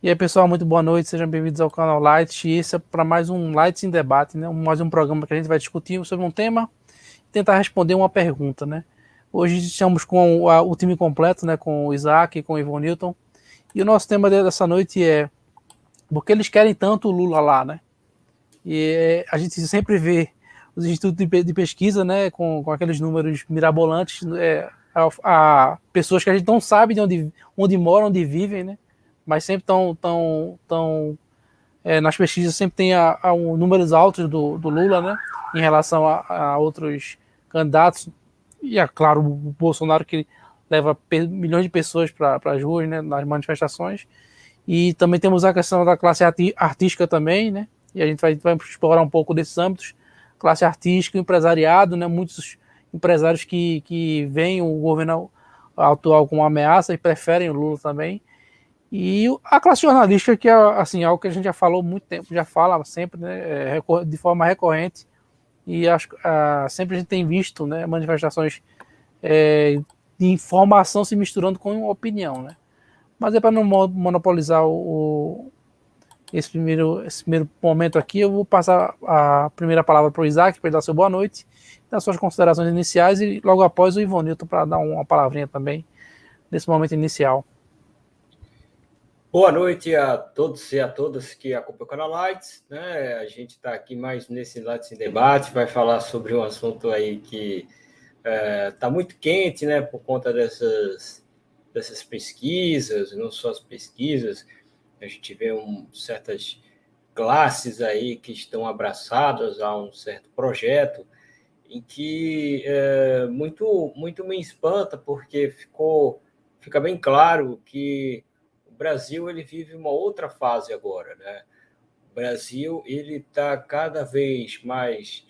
E aí, pessoal, muito boa noite, sejam bem-vindos ao canal Light. E esse é para mais um Lights em Debate, né? Mais um programa que a gente vai discutir sobre um tema e tentar responder uma pergunta, né? Hoje estamos com o time completo, né? Com o Isaac, com o Ivan Newton. E o nosso tema dessa noite é por que eles querem tanto o Lula lá, né? E a gente sempre vê os institutos de pesquisa, né? Com aqueles números mirabolantes, a pessoas que a gente não sabe de onde moram, onde vivem, né? Mas sempre nas pesquisas sempre tem números altos do Lula, né, em relação a outros candidatos, e é claro, o Bolsonaro que leva milhões de pessoas para as ruas, né, nas manifestações, e também temos a questão da classe artística também, né, e a gente vai explorar um pouco desses âmbitos, classe artística, empresariado, né, muitos empresários que veem o governo atual como uma ameaça e preferem o Lula também, e a classe jornalística, que é assim, algo que a gente já falou há muito tempo, já fala sempre, né, de forma recorrente, e sempre a gente tem visto, né, manifestações de informação se misturando com opinião. Né? Mas é para não monopolizar esse primeiro momento aqui, eu vou passar a primeira palavra para o Isaac, para ele dar seu boa noite, dar suas considerações iniciais, e logo após o Ivonilton para dar uma palavrinha também nesse momento inicial. Boa noite a todos e a todas que acompanham o canal Lights, né? A gente está aqui mais nesse Lights em Debate, vai falar sobre um assunto aí que está muito quente, né? Por conta dessas pesquisas, não só as pesquisas, a gente vê certas classes aí que estão abraçadas a um certo projeto em que muito me espanta, porque fica bem claro que o Brasil ele vive uma outra fase agora, né? O Brasil ele está cada vez mais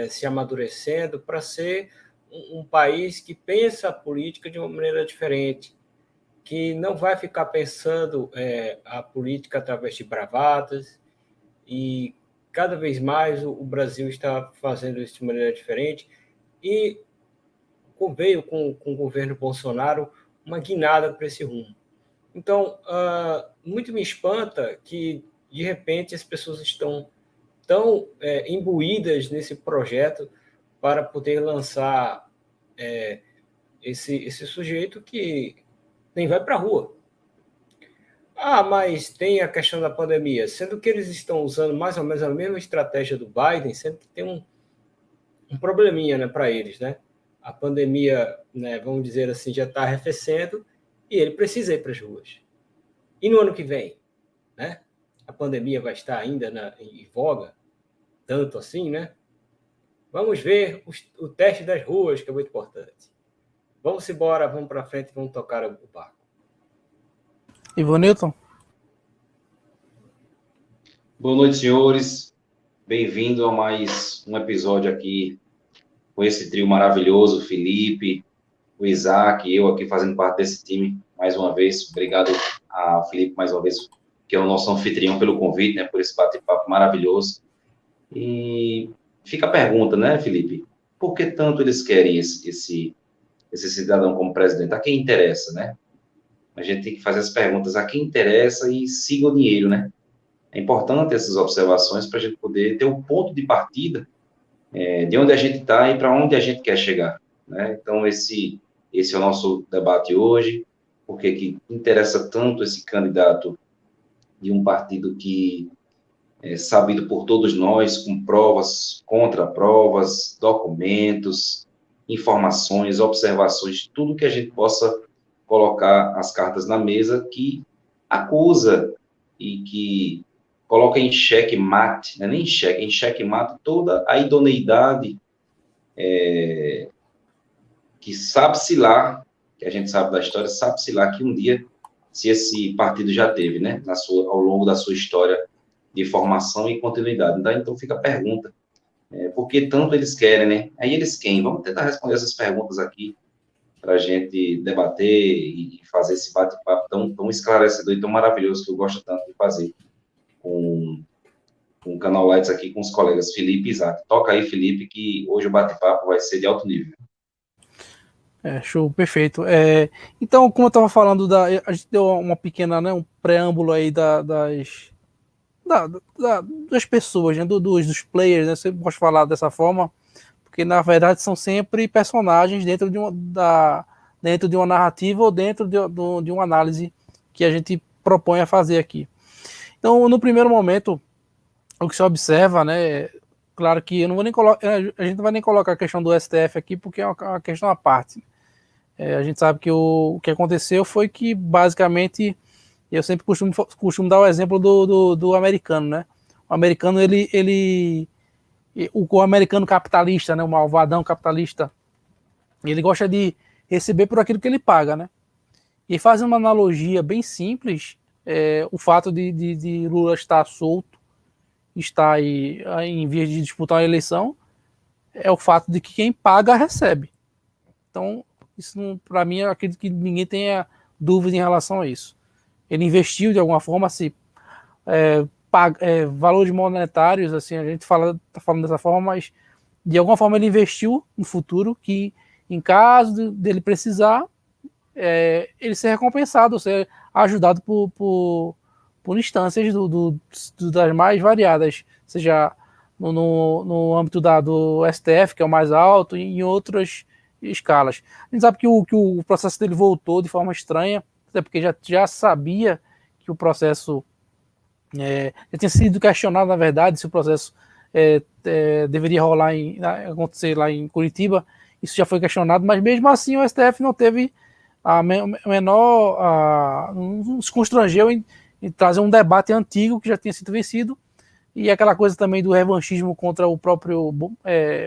se amadurecendo para ser um país que pensa a política de uma maneira diferente, que não vai ficar pensando a política através de bravatas, e cada vez mais o Brasil está fazendo isso de maneira diferente, e veio com o governo Bolsonaro uma guinada para esse rumo. Então, muito me espanta que, de repente, as pessoas estão tão imbuídas nesse projeto para poder lançar esse sujeito que nem vai para a rua. Mas tem a questão da pandemia, sendo que eles estão usando mais ou menos a mesma estratégia do Biden, sendo que tem um probleminha, né, para eles, né? A pandemia, né, vamos dizer assim, já está arrefecendo e ele precisa ir para as ruas. E no ano que vem, né? A pandemia vai estar ainda em voga, tanto assim, né? Vamos ver o teste das ruas, que é muito importante. Vamos embora, vamos para frente, vamos tocar o barco. Ivonilton? Boa noite, senhores. Bem-vindo a mais um episódio aqui com esse trio maravilhoso, o Felipe, o Isaac, eu aqui fazendo parte desse time mais uma vez. Obrigado ao Felipe mais uma vez, que é o nosso anfitrião, pelo convite, né, por esse bate-papo maravilhoso. E fica a pergunta, né, Felipe? Por que tanto eles querem esse cidadão como presidente? A quem interessa, né? A gente tem que fazer as perguntas a quem interessa e siga o dinheiro, né? É importante essas observações para a gente poder ter um ponto de partida de onde a gente está e para onde a gente quer chegar, né? Então, esse é o nosso debate hoje, porque que interessa tanto esse candidato de um partido que é sabido por todos nós, com provas, contraprovas, documentos, informações, observações, tudo que a gente possa colocar as cartas na mesa, que acusa e que coloca em xeque mate, né? Nem em xeque mate toda a idoneidade que sabe-se lá, que a gente sabe da história, sabe-se lá que um dia, se esse partido já teve, né, ao longo da sua história de formação e continuidade. Então fica a pergunta, por que tanto eles querem, né? Aí eles quem? Vamos tentar responder essas perguntas aqui, para a gente debater e fazer esse bate-papo tão esclarecedor e tão maravilhoso que eu gosto tanto de fazer com o canal Lights aqui com os colegas Felipe e Isaac. Toca aí, Felipe, que hoje o bate-papo vai ser de alto nível. Show, perfeito. Então, como eu estava falando, a gente deu uma pequena, né, um preâmbulo aí das pessoas, né, dos players, né, você pode falar dessa forma, porque na verdade são sempre personagens dentro de uma narrativa ou dentro de uma análise que a gente propõe a fazer aqui. Então, no primeiro momento, o que se observa, né, claro que eu não vou nem a gente não vai nem colocar a questão do STF aqui, porque é uma questão à parte. A gente sabe que o que aconteceu foi que, basicamente, eu sempre costumo dar o exemplo do americano, né? O americano, o americano capitalista, né? O malvadão capitalista, ele gosta de receber por aquilo que ele paga, né? E faz uma analogia bem simples, o fato de Lula estar solto, estar aí em vez de disputar uma eleição, é o fato de que quem paga recebe. Então, isso, para mim, eu acredito que ninguém tenha dúvida em relação a isso. Ele investiu de alguma forma, valores monetários, assim, a gente está falando dessa forma, mas de alguma forma ele investiu no futuro que, em caso dele precisar, ele ser recompensado, ser ajudado por instâncias das mais variadas, seja no âmbito do STF, que é o mais alto, e em outras escalas. A gente sabe que o processo dele voltou de forma estranha, até porque já sabia que o processo já tinha sido questionado, na verdade, se o processo deveria acontecer lá em Curitiba. Isso já foi questionado, mas mesmo assim o STF não teve não se constrangeu em trazer um debate antigo que já tinha sido vencido, e aquela coisa também do revanchismo contra o próprio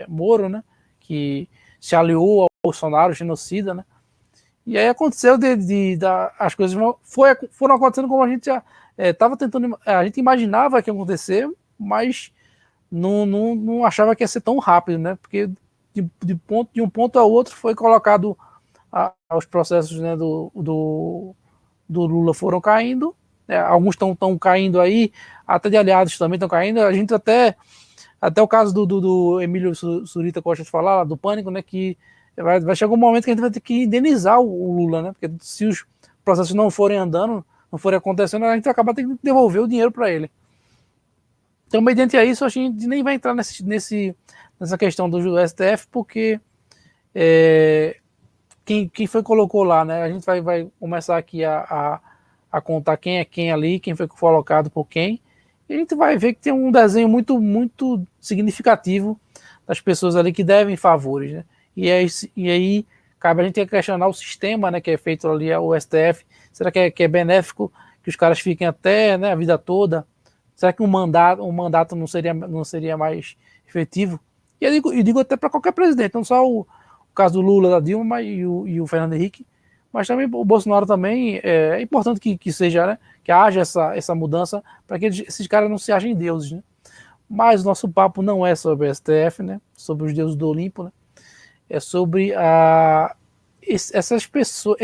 Moro, né, que se aliou ao Bolsonaro, genocida, né? E aí aconteceu as coisas foram acontecendo como a gente já estava tentando, a gente imaginava que ia acontecer, mas não achava que ia ser tão rápido, né? Porque de um ponto a outro foi colocado os processos, né, do Lula foram caindo, alguns estão caindo aí, até de aliados também estão caindo. A gente até o caso do Emílio Surita Costa de falar, do Pânico, né, que vai chegar um momento que a gente vai ter que indenizar o Lula, né, porque se os processos não forem andando, não forem acontecendo, a gente vai acabar tendo que devolver o dinheiro para ele. Então, mediante a isso, a gente nem vai entrar nessa questão do STF, porque quem foi que colocou lá, né? A gente vai começar aqui a contar quem é quem ali, quem foi colocado por quem, e a gente vai ver que tem um desenho muito, muito significativo das pessoas ali que devem favores, né? E aí cabe a gente questionar o sistema, né, que é feito ali, o STF. Será que é benéfico que os caras fiquem até, né, a vida toda? Será que um mandato não seria mais efetivo? E eu digo até para qualquer presidente, não só o caso do Lula, da Dilma e o Fernando Henrique, mas também o Bolsonaro também. É importante que seja, né, que haja essa mudança para que esses caras não se achem deuses, né? Mas o nosso papo não é sobre o STF, né, sobre os deuses do Olimpo, né? É sobre essas pessoas,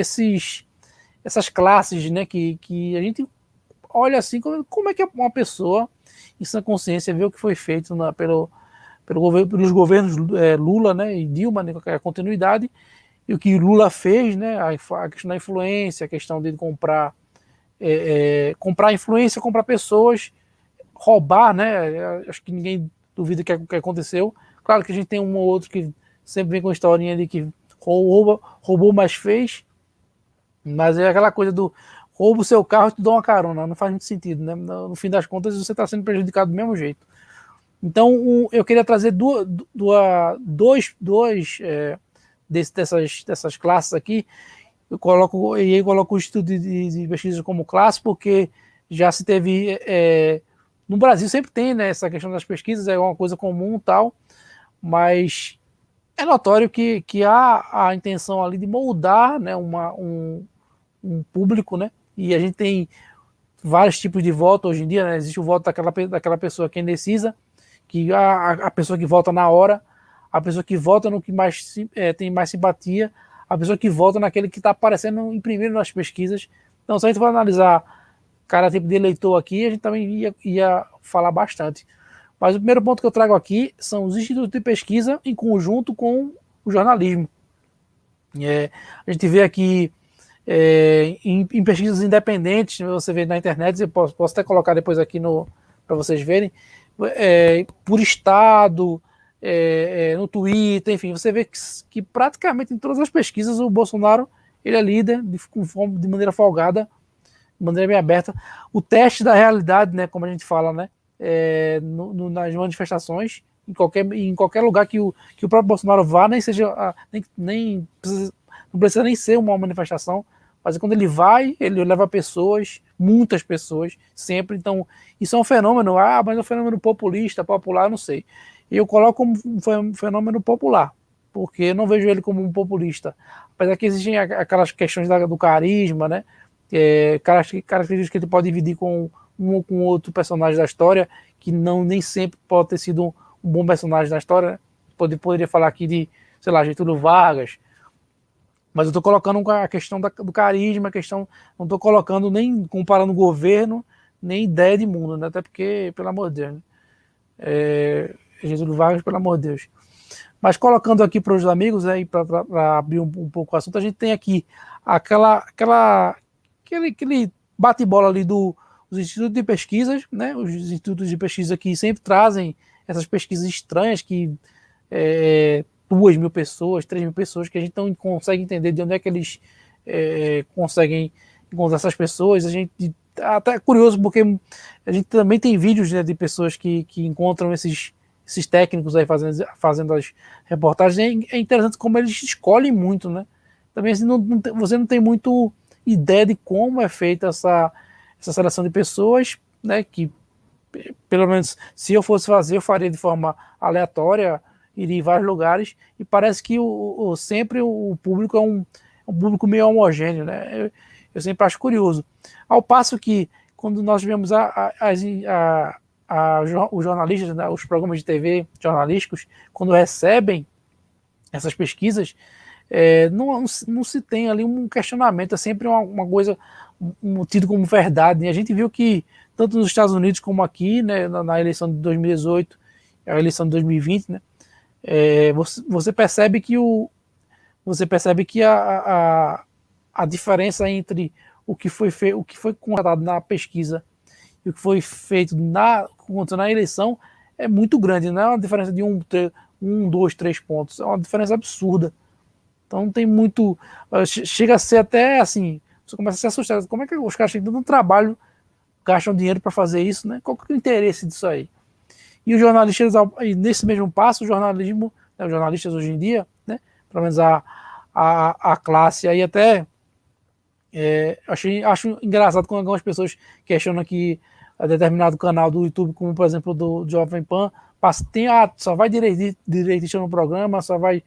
essas classes, né, que a gente olha assim, como é que uma pessoa em sã consciência vê o que foi feito pelos governos Lula, né, e Dilma, né, com a continuidade, e o que Lula fez, né, a questão da influência, a questão de comprar influência, comprar pessoas, roubar, né, acho que ninguém duvida que aconteceu. Claro que a gente tem um ou outro que sempre vem com a historinha de que roubou, mas fez, mas é aquela coisa do roubo o seu carro e te dou uma carona, não faz muito sentido, né? No fim das contas, você está sendo prejudicado do mesmo jeito. Então, eu queria trazer dois dessas classes aqui. Eu coloco o Instituto de Pesquisa como classe, porque já se teve. No Brasil sempre tem, né, essa questão das pesquisas, é uma coisa comum e tal, mas é notório que há a intenção ali de moldar, né, um público, né? E a gente tem vários tipos de voto hoje em dia, né? Existe o voto daquela pessoa que é indecisa, que a pessoa que vota na hora, a pessoa que vota no que mais tem mais simpatia, a pessoa que vota naquele que está aparecendo em primeiro nas pesquisas. Então, se a gente for analisar cada tipo de eleitor aqui, a gente também ia falar bastante. Mas o primeiro ponto que eu trago aqui são os institutos de pesquisa em conjunto com o jornalismo. A gente vê aqui em pesquisas independentes, você vê na internet, eu posso até colocar depois aqui para vocês verem, por estado, no Twitter, enfim, você vê que praticamente em todas as pesquisas o Bolsonaro ele é líder de maneira folgada, de maneira bem aberta. O teste da realidade, né, como a gente fala, né, nas manifestações, em qualquer lugar que o próprio Bolsonaro vá, nem seja não precisa nem ser uma manifestação, mas quando ele vai, ele leva pessoas, muitas pessoas, sempre. Então, isso é um fenômeno, mas é um fenômeno populista, popular, não sei. Eu coloco como um fenômeno popular, porque eu não vejo ele como um populista. Apesar que existem aquelas questões do carisma, né? Características que ele pode dividir com um ou com outro personagem da história, que nem sempre pode ter sido um bom personagem da história. Né? Poderia falar aqui de, sei lá, Getúlio Vargas, mas eu estou colocando a questão do carisma, não estou colocando nem comparando governo, nem ideia de mundo, né? Até porque, pelo amor de Deus, né? Getúlio Vargas, pelo amor de Deus. Mas colocando aqui para os amigos, né, para abrir um pouco o assunto, a gente tem aqui aquele bate-bola ali dos institutos de pesquisas, né? Os institutos de pesquisa que sempre trazem essas pesquisas estranhas que 2.000 pessoas, 3.000 pessoas, que a gente não consegue entender de onde é que eles conseguem encontrar essas pessoas. A gente até é curioso porque a gente também tem vídeos, né, de pessoas que encontram esses técnicos aí fazendo as reportagens. É interessante como eles escolhem muito, né? Também assim, você não tem muito ideia de como é feita essa seleção de pessoas, né? Que pelo menos se eu fosse fazer, eu faria de forma aleatória, iria em vários lugares, e parece que sempre o público é um público meio homogêneo, né? Eu sempre acho curioso. Ao passo que, quando nós vemos os jornalistas, né, os programas de TV jornalísticos, quando recebem essas pesquisas, não se tem ali um questionamento, é sempre uma coisa tido como verdade. E a gente viu que, tanto nos Estados Unidos como aqui, né, na eleição de 2018, a eleição de 2020, né, você percebe que a diferença entre o que foi contratado na pesquisa e o que foi feito na eleição é muito grande, não é uma diferença de 2, 3 pontos, é uma diferença absurda. Então não tem muito. Chega a ser até assim, você começa a se assustar. Como é que os caras têm tanto trabalho, gastam dinheiro para fazer isso, né? Qual que é o interesse disso aí? E os jornalistas, nesse mesmo passo, os jornalistas hoje em dia, né? Pelo menos a classe aí até. Acho engraçado quando algumas pessoas questionam que determinado canal do YouTube, como por exemplo do Jovem Pan, só vai direitista no programa, só vai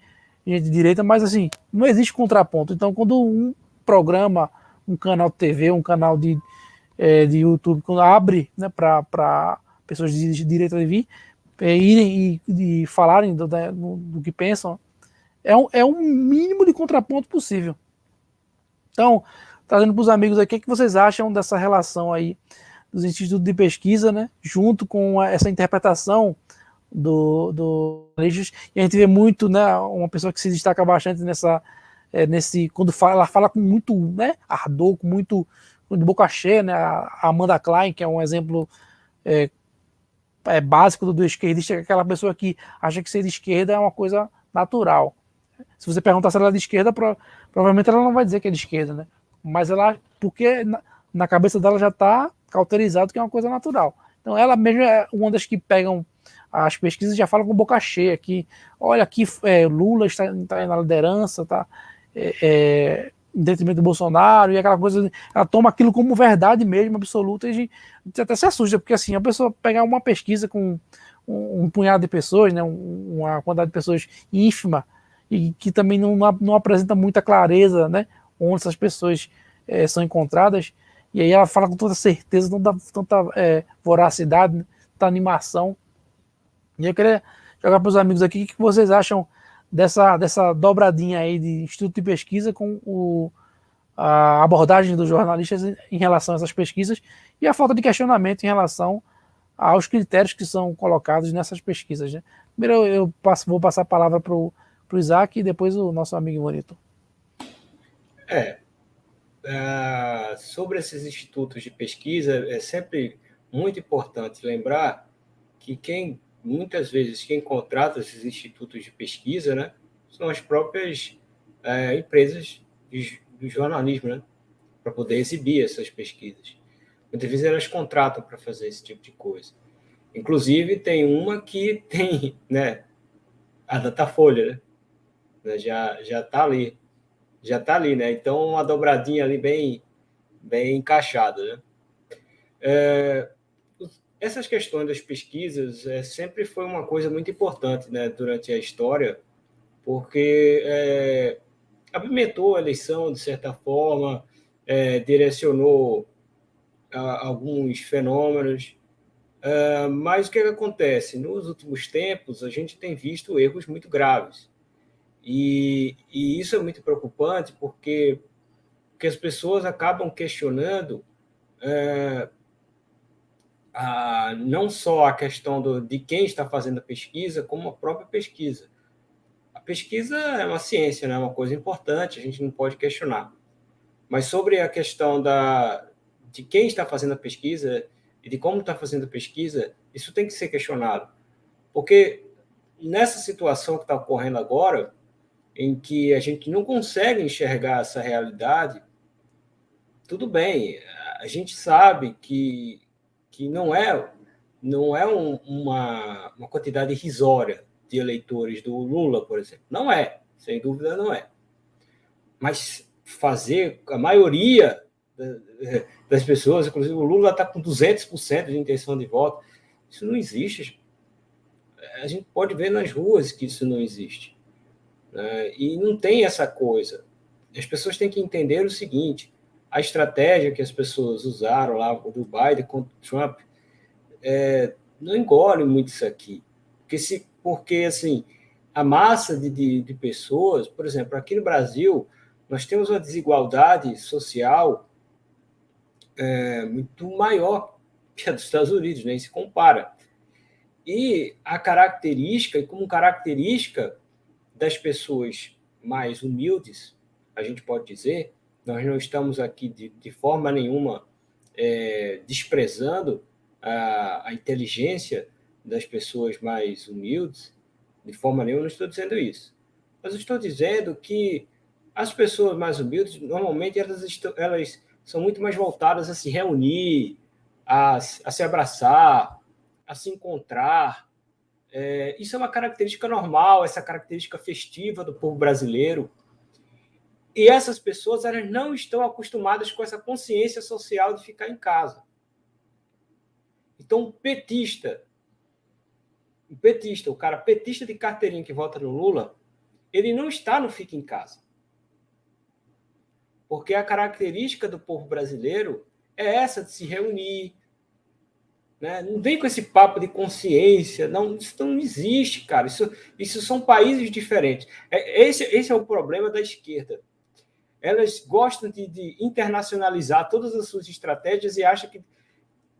gente de direita, mas assim, não existe contraponto. Então, quando um programa, um canal de TV, um canal de YouTube, quando abre, né, para pessoas de direita vir, irem e falarem do que pensam, é um mínimo de contraponto possível. Então, trazendo para os amigos aqui, o que vocês acham dessa relação aí dos institutos de pesquisa, né, junto com essa interpretação do e a gente vê muito, né, uma pessoa que se destaca bastante quando ela fala com muito, né, ardor, com muito de boca cheia, né, a Amanda Klein, que é um exemplo básico do esquerdista, que é aquela pessoa que acha que ser de esquerda é uma coisa natural. Se você perguntar se ela é de esquerda, provavelmente ela não vai dizer que é de esquerda, né? Mas porque na cabeça dela já está cauterizado que é uma coisa natural. Então ela mesma é uma das que pegam as pesquisas e já falam com boca cheia que, olha, aqui Lula está na liderança, tá em detrimento do Bolsonaro, e aquela coisa, ela toma aquilo como verdade mesmo, absoluta, e a gente até se assusta, porque assim, a pessoa pegar uma pesquisa com um punhado de pessoas, né, uma quantidade de pessoas ínfima, e que também não apresenta muita clareza, né, onde essas pessoas são encontradas, e aí ela fala com toda certeza, tanta voracidade, né, tanta animação. E eu queria jogar para os amigos aqui o que vocês acham dessa dobradinha aí de instituto de pesquisa com a abordagem dos jornalistas em relação a essas pesquisas e a falta de questionamento em relação aos critérios que são colocados nessas pesquisas. Né? Primeiro eu vou passar a palavra para o Isaac e depois o nosso amigo Morito. Sobre esses institutos de pesquisa, é sempre muito importante lembrar que muitas vezes quem contrata esses institutos de pesquisa, né, são as próprias empresas de jornalismo, né, para poder exibir essas pesquisas. Muitas vezes elas contratam para fazer esse tipo de coisa. Inclusive, tem uma que tem, né, a Datafolha, né, já está ali. Já está ali, né? Então, uma dobradinha ali bem encaixada, né? Essas questões das pesquisas sempre foi uma coisa muito importante, né, durante a história, porque apimentou a eleição, de certa forma, direcionou alguns fenômenos. Mas o que acontece? Nos últimos tempos, a gente tem visto erros muito graves. E isso é muito preocupante porque as pessoas acabam questionando não só a questão de quem está fazendo a pesquisa, como a própria pesquisa. A pesquisa é uma ciência, né? É uma coisa importante, a gente não pode questionar. Mas sobre a questão de quem está fazendo a pesquisa e de como está fazendo a pesquisa, isso tem que ser questionado. Porque nessa situação que está ocorrendo agora, em que a gente não consegue enxergar essa realidade, tudo bem, a gente sabe que não é uma quantidade irrisória de eleitores do Lula, por exemplo. Não é, sem dúvida não é. Mas fazer a maioria das pessoas, inclusive o Lula está com 200% de intenção de voto, isso não existe. A gente pode ver nas ruas que isso não existe. Né? E não tem essa coisa. As pessoas têm que entender o seguinte: a estratégia que as pessoas usaram lá do Biden contra o Trump não engole muito isso aqui. Porque assim, a massa de pessoas, por exemplo, aqui no Brasil, nós temos uma desigualdade social muito maior que a dos Estados Unidos, nem se compara. E como característica das pessoas mais humildes, a gente pode dizer, nós não estamos aqui de forma nenhuma desprezando a inteligência das pessoas mais humildes, de forma nenhuma, não estou dizendo isso. Mas eu estou dizendo que as pessoas mais humildes, normalmente, elas são muito mais voltadas a se reunir, a se abraçar, a se encontrar. Isso é uma característica normal, essa característica festiva do povo brasileiro. E essas pessoas, elas não estão acostumadas com essa consciência social de ficar em casa. Então, o cara petista de carteirinha que vota no Lula, ele não está no fica em casa. Porque a característica do povo brasileiro é essa de se reunir. Né? Não vem com esse papo de consciência. Não, isso não existe, cara. Isso são países diferentes. Esse é o problema da esquerda. Elas gostam de internacionalizar todas as suas estratégias e acham que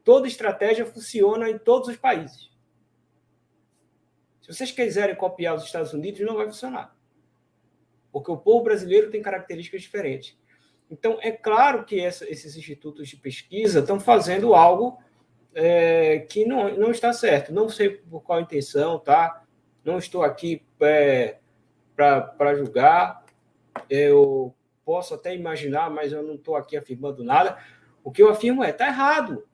toda estratégia funciona em todos os países. Se vocês quiserem copiar os Estados Unidos, não vai funcionar. Porque o povo brasileiro tem características diferentes. Então, é claro que esses institutos de pesquisa estão fazendo algo que não está certo. Não sei por qual intenção, tá? Não estou aqui para julgar. Eu posso até imaginar, mas eu não estou aqui afirmando nada. O que eu afirmo está errado.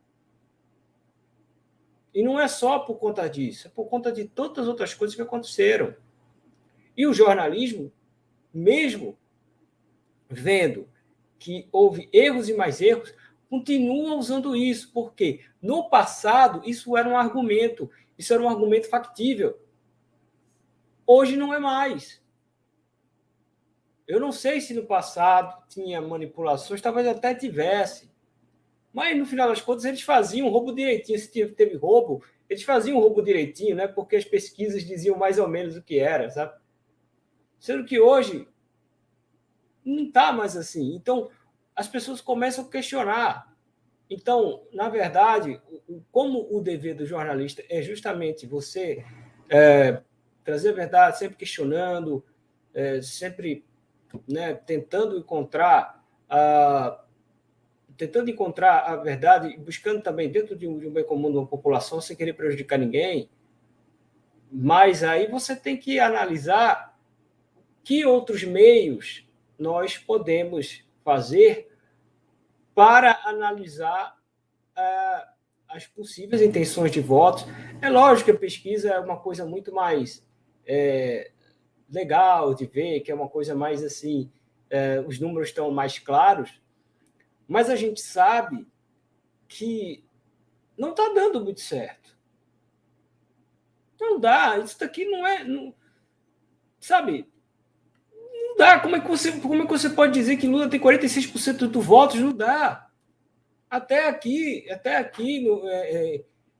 E não é só por conta disso, é por conta de todas as outras coisas que aconteceram. E o jornalismo, mesmo vendo que houve erros e mais erros, continua usando isso, porque no passado isso era um argumento factível. Hoje não é mais. Eu não sei se no passado tinha manipulações, talvez até tivesse. Mas, no final das contas, eles faziam o roubo direitinho. Se teve roubo, eles faziam o roubo direitinho, né? Porque as pesquisas diziam mais ou menos o que era, sabe? Sendo que hoje não está mais assim. Então, as pessoas começam a questionar. Então, na verdade, como o dever do jornalista é justamente você trazer a verdade, sempre questionando, sempre né, tentando encontrar a verdade, buscando também dentro de um bem comum de uma população, sem querer prejudicar ninguém, mas aí você tem que analisar que outros meios nós podemos fazer para analisar as possíveis intenções de votos. É lógico que a pesquisa é uma coisa muito mais legal de ver, que é uma coisa mais assim, os números estão mais claros, mas a gente sabe que não está dando muito certo. Não dá, isso daqui não, sabe, não dá. Como é que você pode dizer que Lula tem 46% dos votos? Não dá. Até aqui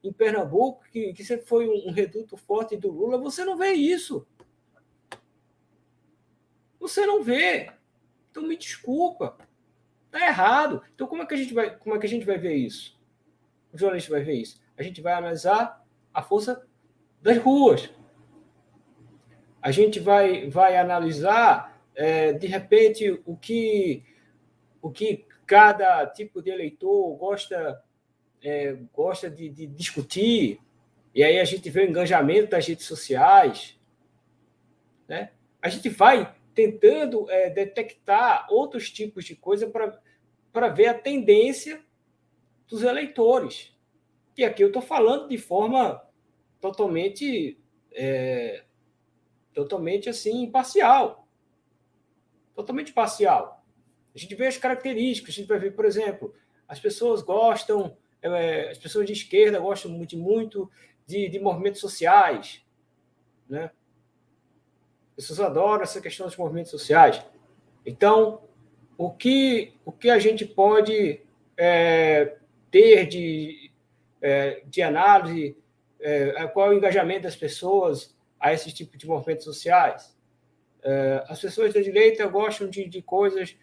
em Pernambuco, que sempre foi um reduto forte do Lula, você não vê isso. Você não vê. Então me desculpa. Está errado. Então como é que a gente vai ver isso? O jornalista vai ver isso. A gente vai analisar a força das ruas. A gente vai analisar, de repente, o que cada tipo de eleitor gosta de discutir, e aí a gente vê o engajamento das redes sociais, né? A gente vai tentando detectar outros tipos de coisa para ver a tendência dos eleitores. E aqui eu estou falando de forma totalmente assim, imparcial. Totalmente parcial. A gente vê as características, a gente vai ver, por exemplo, as pessoas de esquerda gostam muito de movimentos sociais, né? As pessoas adoram essa questão dos movimentos sociais. Então, o que a gente pode ter de análise, qual é o engajamento das pessoas a esse tipo de movimentos sociais? As pessoas da direita gostam de coisas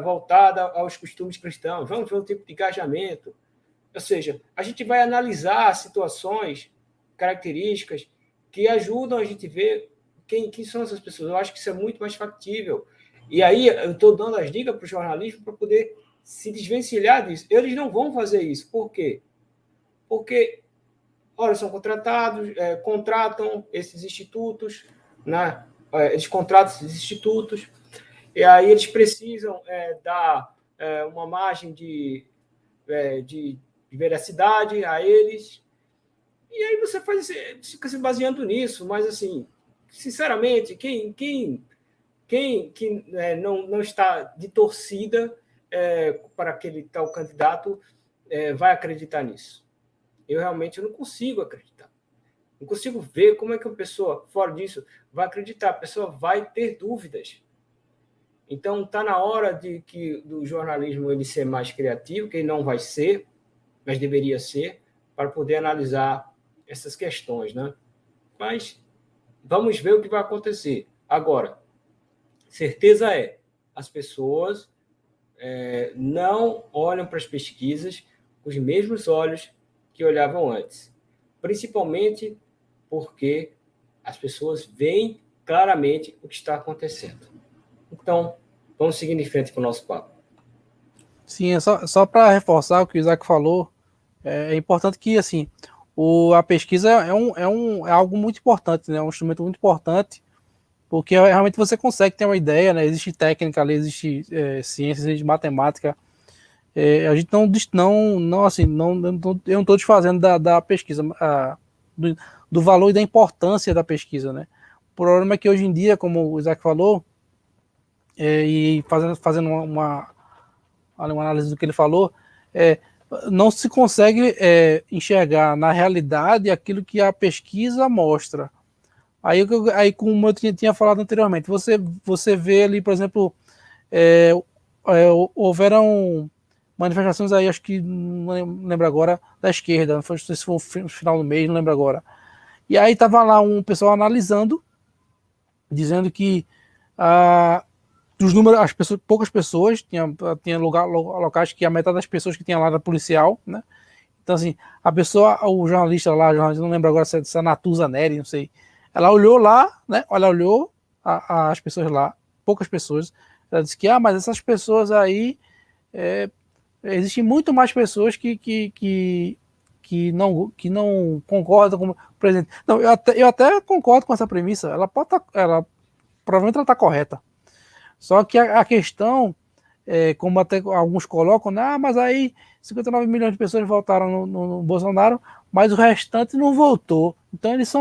voltadas aos costumes cristãos. Vamos ver o tipo de engajamento. Ou seja, a gente vai analisar situações, características que ajudam a gente a ver quem são essas pessoas. Eu acho que isso é muito mais factível. E aí eu estou dando as dicas para o jornalismo para poder se desvencilhar disso. Eles não vão fazer isso. Por quê? Porque, olha, são contratados, contratam esses institutos, né? Eles contratam esses institutos, e aí eles precisam dar uma margem de veracidade a eles, e aí você fica se baseando nisso, mas, assim, sinceramente, quem não está de torcida para aquele tal candidato vai acreditar nisso. Eu realmente não consigo acreditar. Não consigo ver como é que uma pessoa, fora disso, vai acreditar. A pessoa vai ter dúvidas. Então, está na hora do jornalismo ele ser mais criativo, que ele não vai ser, mas deveria ser, para poder analisar essas questões, né? Mas vamos ver o que vai acontecer. Agora, certeza as pessoas não olham para as pesquisas com os mesmos olhos que olhavam antes. Principalmente porque as pessoas veem claramente o que está acontecendo. Então, vamos seguindo em frente com o nosso papo. Sim, só para reforçar o que o Isaac falou, é importante que, assim, a pesquisa é algo muito importante, né? É um instrumento muito importante, porque realmente você consegue ter uma ideia, né? Existe técnica ali, existe ciência, existe matemática. A gente eu não estou desfazendo da pesquisa, do valor e da importância da pesquisa, né? O problema é que hoje em dia, como o Isaac falou, e fazendo uma análise do que ele falou, não se consegue enxergar na realidade aquilo que a pesquisa mostra. Aí como eu tinha falado anteriormente, você vê ali, por exemplo, houveram manifestações aí, acho que não lembro agora, da esquerda, não sei se foi no final do mês, não lembro agora. E aí estava lá um pessoal analisando, dizendo que dos números, poucas pessoas, tinha locais que a metade das pessoas que tinha lá era policial, né? Então, assim, o jornalista lá, não lembro agora se é a Natuza Neri, não sei, ela olhou lá, né? Ela olhou as pessoas lá poucas pessoas. Ela disse que, mas essas pessoas aí, existem muito mais pessoas que não concordam com o presidente. Não, eu até concordo com essa premissa. Ela pode provavelmente ela está correta. Só que a questão, como até alguns colocam, né, mas aí 59 milhões de pessoas votaram no Bolsonaro, mas o restante não votou. Então eles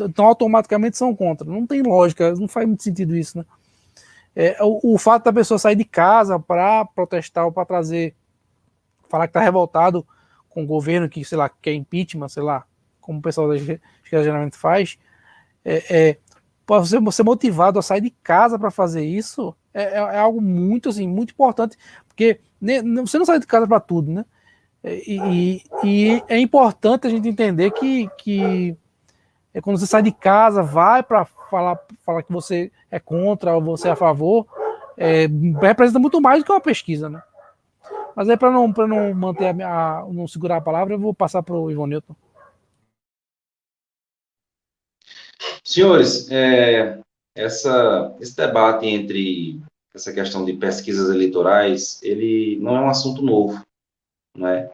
então automaticamente são contra. Não tem lógica, não faz muito sentido isso, né? O fato da pessoa sair de casa para protestar ou para falar que está revoltado com o governo, que, sei lá, quer impeachment, sei lá, como o pessoal da esquerda geralmente faz, para você ser motivado a sair de casa para fazer isso, é algo muito, assim, muito importante, porque você não sai de casa para tudo, né? E é importante a gente entender que quando você sai de casa, vai para falar que você é contra ou você é a favor, representa muito mais do que uma pesquisa, né? Mas aí, para não manter não segurar a palavra, eu vou passar para o Ivan Newton. Senhores, esse debate entre essa questão de pesquisas eleitorais, ele não é um assunto novo, né?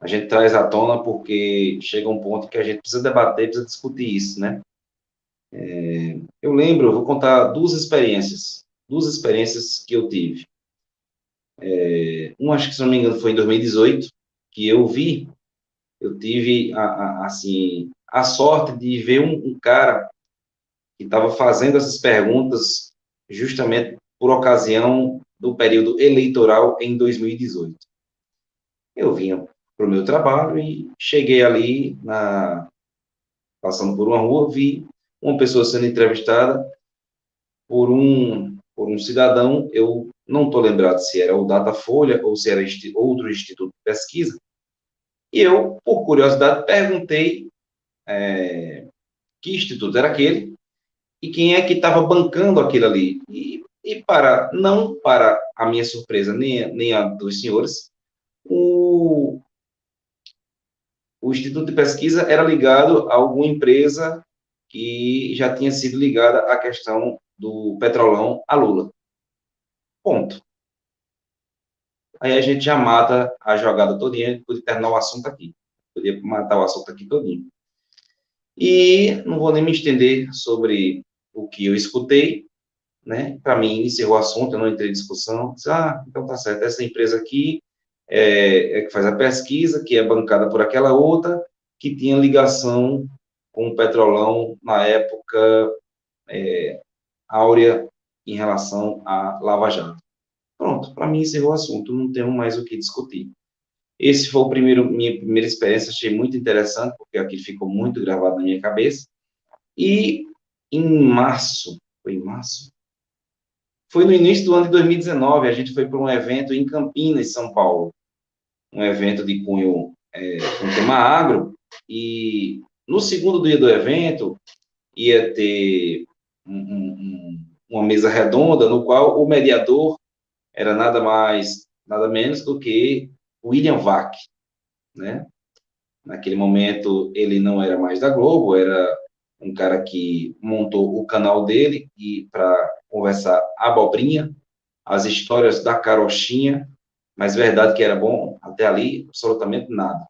A gente traz à tona porque chega um ponto que a gente precisa debater, precisa discutir isso, né? Eu vou contar duas experiências que eu tive. Uma, acho que, se não me engano, foi em 2018, que eu tive, assim, a sorte de ver um cara que estava fazendo essas perguntas justamente por ocasião do período eleitoral em 2018. Eu vinha para o meu trabalho e cheguei ali, passando por uma rua, vi uma pessoa sendo entrevistada por um cidadão. Eu não estou lembrado se era o Datafolha ou se era outro instituto de pesquisa. E eu, por curiosidade, perguntei que instituto era aquele e quem é que estava bancando aquilo ali. E não para a minha surpresa, nem a dos senhores, o Instituto de Pesquisa era ligado a alguma empresa que já tinha sido ligada à questão do Petrolão a Lula. Ponto. Aí a gente já mata a jogada todinha, podia terminar o assunto aqui. Podia matar o assunto aqui todinho. E não vou nem me estender sobre o que eu escutei, né? Para mim, encerrou o assunto, eu não entrei em discussão. Disse, então tá certo, essa empresa aqui que faz a pesquisa, que é bancada por aquela outra, que tinha ligação com o Petrolão na época áurea em relação à Lava Jato. Pronto, para mim encerrou o assunto, não tenho mais o que discutir. Esse foi minha primeira experiência, achei muito interessante, porque aquilo ficou muito gravado na minha cabeça. E foi no início do ano de 2019, a gente foi para um evento em Campinas, São Paulo, um evento de cunho com tema agro, e no segundo dia do evento ia ter uma mesa redonda, no qual o mediador era nada mais, nada menos do que William Vac, né? Naquele momento, ele não era mais da Globo, era um cara que montou o canal dele e para conversar abobrinha, as histórias da carochinha, mas verdade que era bom, até ali, absolutamente nada.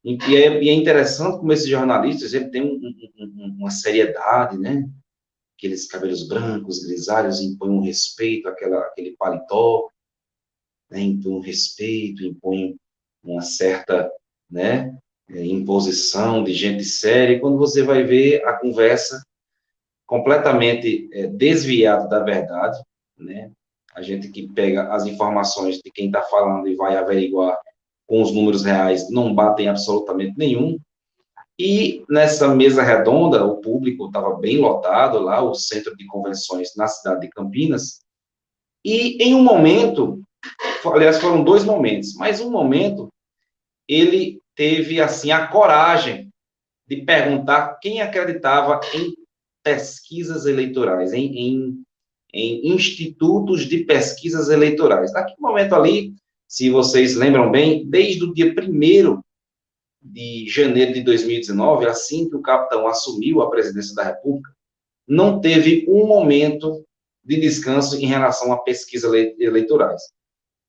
E é interessante como esses jornalistas, ele tem uma seriedade, né? Aqueles cabelos brancos, grisalhos, impõem um respeito àquele paletó, né? Impõe um respeito, impõe uma certa, né, imposição de gente séria, e quando você vai ver a conversa completamente desviada da verdade, né? A gente que pega as informações de quem está falando e vai averiguar com os números reais, não batem absolutamente nenhum. E nessa mesa redonda, o público estava bem lotado lá, o centro de convenções na cidade de Campinas, e em um momento, aliás, foram dois momentos, mas um momento, ele teve, assim, a coragem de perguntar quem acreditava em pesquisas eleitorais, em institutos de pesquisas eleitorais. Naquele momento ali, se vocês lembram bem, desde o dia 1º de janeiro de 2019, assim que o capitão assumiu a presidência da República, não teve um momento de descanso em relação a pesquisas eleitorais.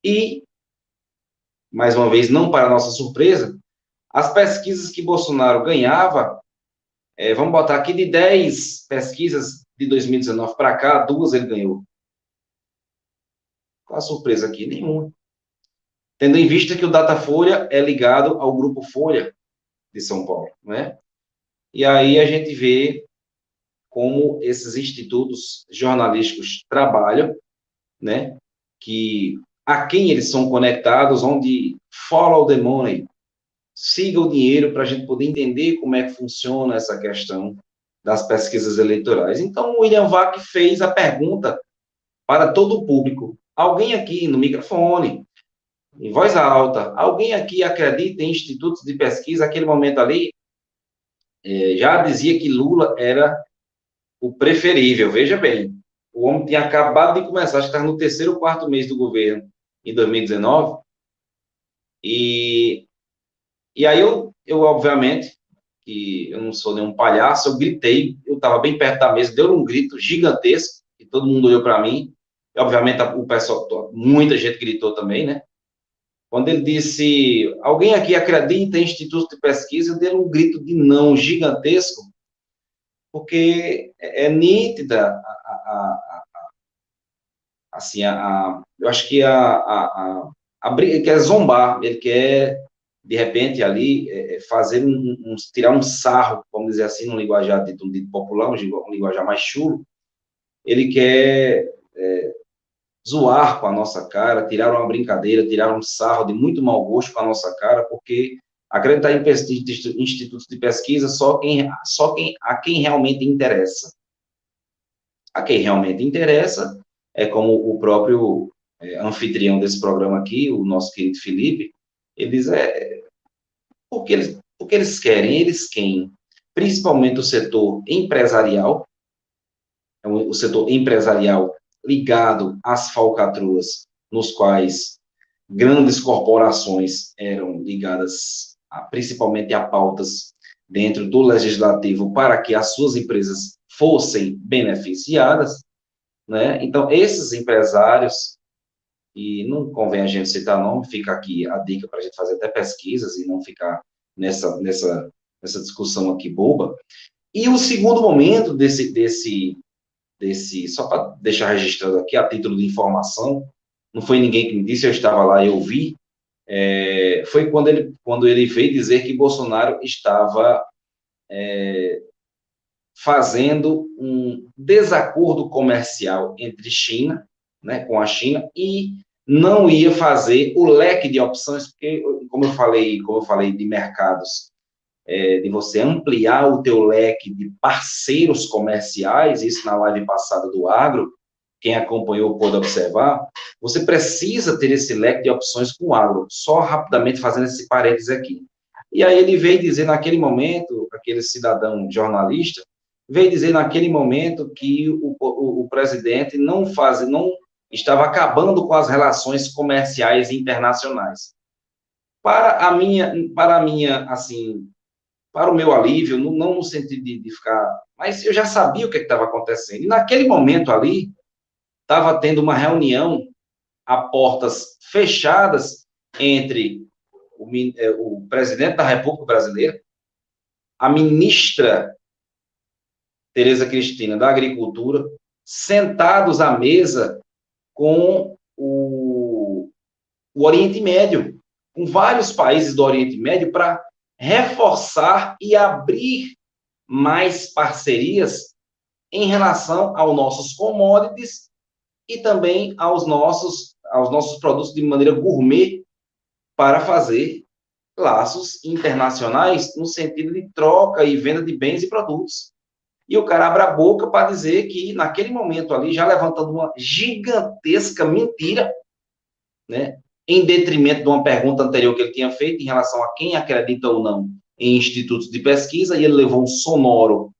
E, mais uma vez, não para nossa surpresa, as pesquisas que Bolsonaro ganhava, vamos botar aqui, de 10 pesquisas de 2019 para cá, 2 ele ganhou. Qual a surpresa aqui? Nenhuma. Tendo em vista que o Datafolha é ligado ao Grupo Folha de São Paulo, né? E aí a gente vê como esses institutos jornalísticos trabalham, né? Que a quem eles são conectados, onde follow the money, siga o dinheiro para a gente poder entender como é que funciona essa questão das pesquisas eleitorais. Então, o William Vac fez a pergunta para todo o público. Alguém aqui no microfone, em voz alta, alguém aqui acredita em institutos de pesquisa? Aquele momento ali, já dizia que Lula era o preferível. Veja bem, o homem tinha acabado de começar, acho que estava no 3º ou 4º mês do governo, em 2019, e aí eu obviamente, que eu não sou nenhum palhaço, eu gritei, eu estava bem perto da mesa, deu um grito gigantesco, e todo mundo olhou para mim, e obviamente o pessoal, muita gente gritou também, né? Quando ele disse, alguém aqui acredita em instituto de pesquisa, eu dei um grito de não gigantesco, porque é nítida assim, eu acho que ele quer zombar, ele quer, de repente, ali, fazer tirar um sarro, vamos dizer assim, num linguajar dito popular, um linguajar mais chulo, ele quer zoar com a nossa cara, tirar uma brincadeira, tirar um sarro de muito mau gosto com a nossa cara, porque acreditar em institutos de pesquisa a quem realmente interessa. A quem realmente interessa é como o próprio anfitrião desse programa aqui, o nosso querido Felipe, ele diz, porque eles querem, principalmente o setor empresarial, o setor empresarial ligado às falcatruas, nos quais grandes corporações eram ligadas principalmente a pautas dentro do legislativo para que as suas empresas fossem beneficiadas, né? Então, esses empresários, e não convém a gente citar nome, fica aqui a dica para a gente fazer até pesquisas e não ficar nessa discussão aqui boba. E o segundo momento desse só para deixar registrado aqui, a título de informação, não foi ninguém que me disse, eu estava lá e eu vi, foi quando ele veio dizer que Bolsonaro estava fazendo um desacordo comercial entre China, né, com a China, e não ia fazer o leque de opções, porque, como eu falei de mercados, de você ampliar o teu leque de parceiros comerciais, isso na live passada do agro, quem acompanhou pôde observar, você precisa ter esse leque de opções com o agro, só rapidamente fazendo esse parênteses aqui. E aí ele veio dizer naquele momento, aquele cidadão jornalista, veio dizer naquele momento que o presidente não estava acabando com as relações comerciais internacionais. Para o meu alívio, não no sentido de ficar... Mas eu já sabia o que estava acontecendo. E naquele momento ali, estava tendo uma reunião a portas fechadas entre o presidente da República Brasileira, a ministra Tereza Cristina da Agricultura, sentados à mesa com o Oriente Médio, com vários países do Oriente Médio, para reforçar e abrir mais parcerias em relação aos nossos commodities e também aos nossos produtos de maneira gourmet, para fazer laços internacionais no sentido de troca e venda de bens e produtos. E o cara abre a boca para dizer que, naquele momento ali, já levantando uma gigantesca mentira, né, em detrimento de uma pergunta anterior que ele tinha feito em relação a quem acredita ou não em institutos de pesquisa, e ele levou um sonoro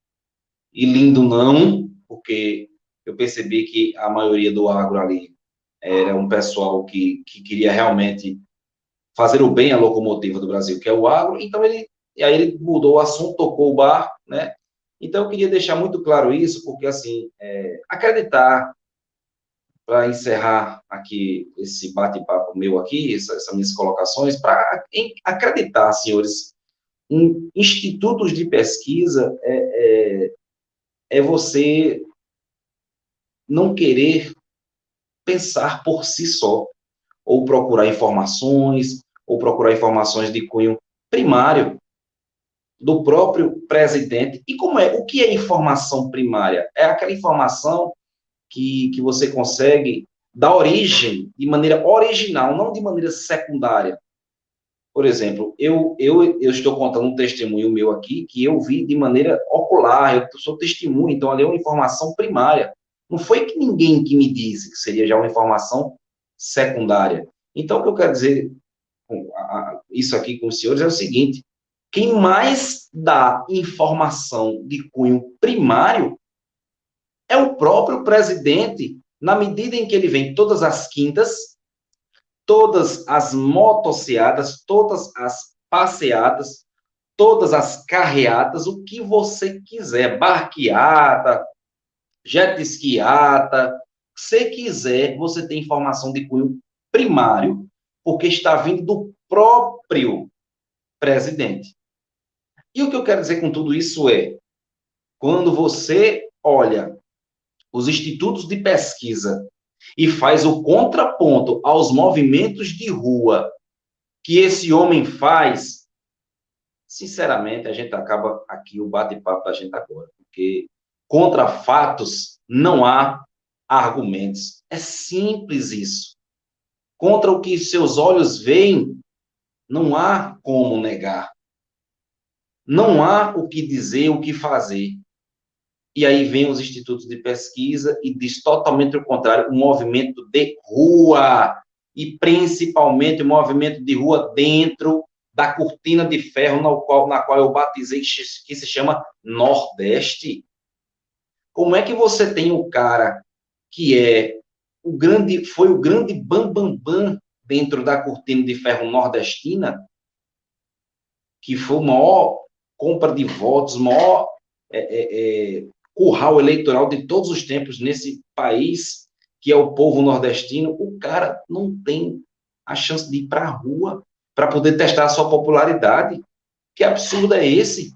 e lindo não, porque eu percebi que a maioria do agro ali era um pessoal que queria realmente fazer o bem à locomotiva do Brasil, que é o agro. Então, aí ele mudou o assunto, tocou o bar, né? Então, eu queria deixar muito claro isso, porque, assim, acreditar para encerrar aqui esse bate-papo meu aqui, essas minhas colocações, para acreditar, senhores, em institutos de pesquisa é você não querer pensar por si só, ou procurar informações de cunho primário do próprio presidente. E o que é informação primária? É aquela informação que você consegue dar origem de maneira original, não de maneira secundária. Por exemplo, eu estou contando um testemunho meu aqui que eu vi de maneira ocular, eu sou testemunho, então ali é uma informação primária. Não foi que ninguém que me disse que seria já uma informação secundária. Então, o que eu quero dizer com isso aqui com os senhores é o seguinte: quem mais dá informação de cunho primário é o próprio presidente, na medida em que ele vem todas as quintas, todas as motocicletas, todas as passeatas, todas as carreatas, o que você quiser, barqueada, jet skiata, se quiser, você tem informação de cunho primário, porque está vindo do próprio presidente. E o que eu quero dizer com tudo isso é, quando você olha os institutos de pesquisa e faz o contraponto aos movimentos de rua que esse homem faz, sinceramente, a gente acaba aqui o bate-papo da gente agora, porque contra fatos não há argumentos. É simples isso. Contra o que seus olhos veem, não há como negar. Não há o que dizer, o que fazer. E aí vem os institutos de pesquisa e diz totalmente o contrário, o movimento de rua, e principalmente o movimento de rua dentro da cortina de ferro na qual eu batizei, que se chama Nordeste. Como é que você tem o cara que foi o grande bambambam dentro da cortina de ferro nordestina, que foi o maior compra de votos, o maior curral eleitoral de todos os tempos nesse país, que é o povo nordestino, o cara não tem a chance de ir para a rua para poder testar a sua popularidade. Que absurdo é esse?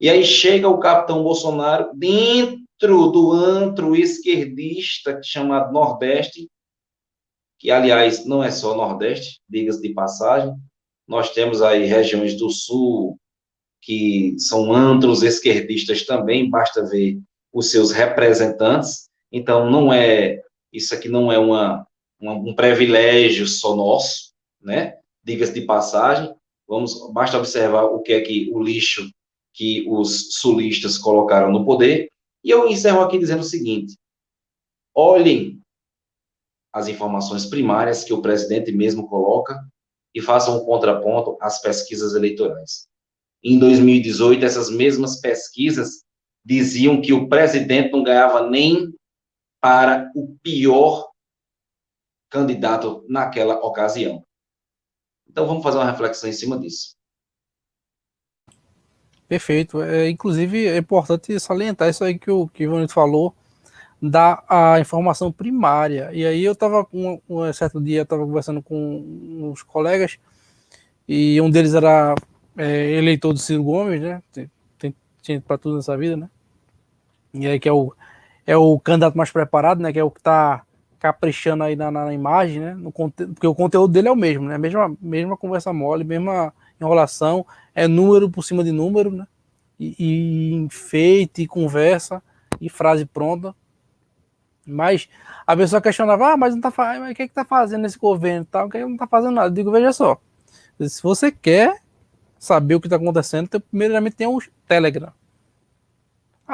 E aí chega o capitão Bolsonaro dentro do antro esquerdista chamado Nordeste, que, aliás, não é só Nordeste, diga-se de passagem, nós temos aí regiões do Sul, que são antros esquerdistas também, basta ver os seus representantes. Então, isso aqui não é um privilégio só nosso, né? Diga-se de passagem, basta observar o que é que o lixo que os sulistas colocaram no poder. E eu encerro aqui dizendo o seguinte: olhem as informações primárias que o presidente mesmo coloca e façam um contraponto às pesquisas eleitorais. Em 2018, essas mesmas pesquisas diziam que o presidente não ganhava nem para o pior candidato naquela ocasião. Então, vamos fazer uma reflexão em cima disso. Perfeito. Inclusive, é importante salientar isso aí que o Ivanildo falou, da informação primária. E aí eu estava, um certo dia, conversando com uns colegas, e um deles era eleitor do Ciro Gomes, né? Tem para tudo nessa vida, né? E aí que é o candidato mais preparado, né? Que é o que está caprichando aí na imagem, né? Porque o conteúdo dele é o mesmo, né? Mesma conversa mole, mesma enrolação, é número por cima de número, né? E enfeite, e conversa, e frase pronta. Mas a pessoa questionava, mas não tá, mas o que tá fazendo esse governo? Tá? O que não tá fazendo nada? Eu digo, veja só, se você quer saber o que está acontecendo, primeiramente tem um Telegram.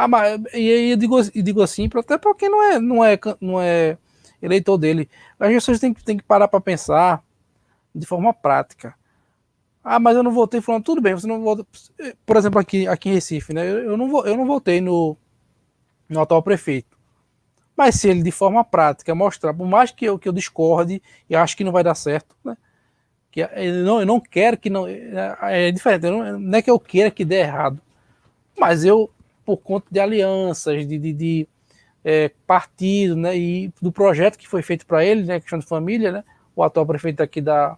Mas e aí eu digo assim, até para quem não é eleitor dele, as pessoas têm que parar para pensar de forma prática. Mas eu não votei, falando, tudo bem, você não votou. Por exemplo, aqui em Recife, né? Eu não votei no atual prefeito. Mas se ele, de forma prática, mostrar, por mais que eu discorde e acho que não vai dar certo, né? Que eu não quero que não. É diferente, não é que eu queira que dê errado. Mas eu, por conta de alianças, de partido, né, e do projeto que foi feito para ele, né, questão de família, né, o atual prefeito aqui da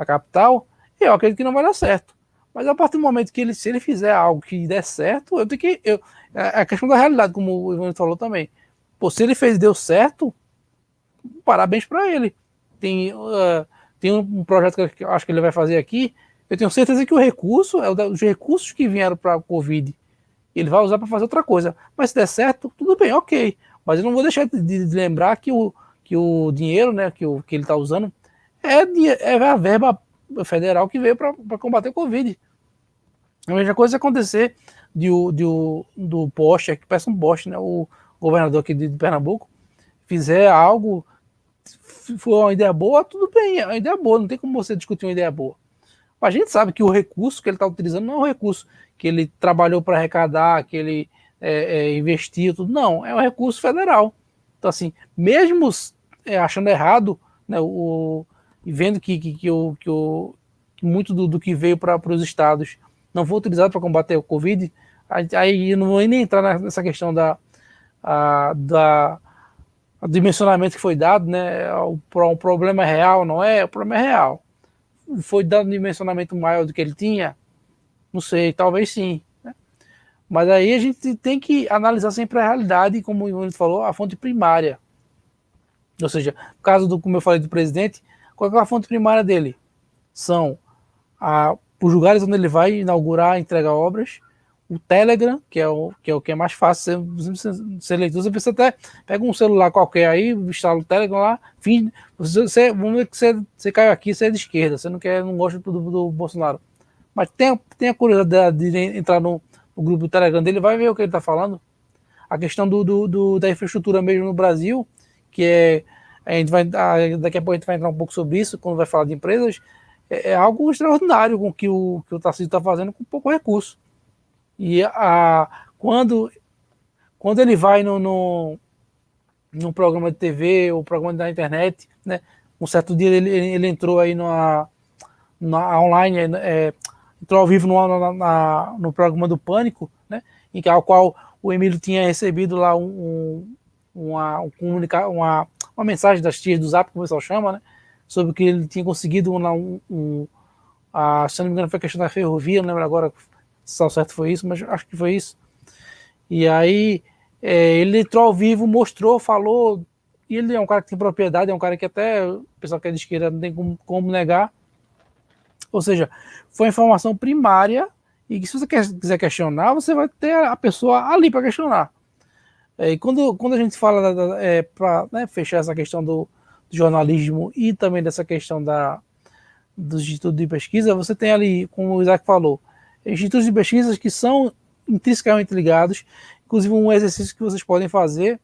capital, eu acredito que não vai dar certo. Mas a partir do momento que se ele fizer algo que der certo, eu tenho que... é a questão da realidade, como o Ivan falou também. Pô, se ele deu certo, parabéns para ele. Tem um projeto que eu acho que ele vai fazer aqui, eu tenho certeza que o recurso é os recursos que vieram para a Covid, ele vai usar para fazer outra coisa. Mas se der certo, tudo bem, ok. Mas eu não vou deixar de lembrar que o dinheiro, né, que ele está usando é a verba federal que veio para combater o Covid. A mesma coisa acontecer do poste, que parece um poste, né, o governador aqui de Pernambuco fizer algo, for uma ideia boa, tudo bem, é uma ideia boa, não tem como você discutir uma ideia boa. A gente sabe que o recurso que ele está utilizando não é um recurso que ele trabalhou para arrecadar, que ele investiu, tudo. Não, é um recurso federal. Então, assim, mesmo achando errado, né, e vendo que muito do que veio para os estados não foi utilizado para combater o Covid, aí eu não vou nem entrar nessa questão do dimensionamento que foi dado, né? O problema é real, não é? O problema é real. Foi dado um dimensionamento maior do que ele tinha? Não sei, talvez sim. Né? Mas aí a gente tem que analisar sempre a realidade, como o Ivan falou, a fonte primária. Ou seja, no caso como eu falei do presidente, qual é a fonte primária dele? São os lugares onde ele vai inaugurar, entregar obras, o Telegram, que é o que é mais fácil ser leitor. Você precisa até pega um celular qualquer aí, instala o Telegram lá, vamos ver que você caiu aqui, você é de esquerda, você não gosta do Bolsonaro. Mas tem a curiosidade de entrar no grupo do Telegram dele, vai ver o que ele está falando. A questão da infraestrutura mesmo no Brasil, que daqui a pouco a gente vai entrar um pouco sobre isso, quando vai falar de empresas, é algo extraordinário com que o Tarcísio está fazendo com pouco recurso. E quando ele vai num programa de TV ou programa da internet, né, um certo dia ele entrou aí online, entrou ao vivo no programa do Pânico, né, ao qual o Emílio tinha recebido lá uma mensagem das tias do Zap, como o pessoal chama, né, sobre que ele tinha conseguido se não me engano foi a questão da ferrovia, não lembro agora se ao certo foi isso, mas acho que foi isso. E aí ele entrou ao vivo, mostrou, falou, e ele é um cara que tem propriedade, é um cara que até o pessoal que é de esquerda não tem como negar. Ou seja, foi informação primária e que se você quiser questionar, você vai ter a pessoa ali para questionar. E quando a gente fala para, né, fechar essa questão do jornalismo e também dessa questão dos institutos de pesquisa, você tem ali, como o Isaac falou, institutos de pesquisa que são intrinsecamente ligados. Inclusive, um exercício que vocês podem fazer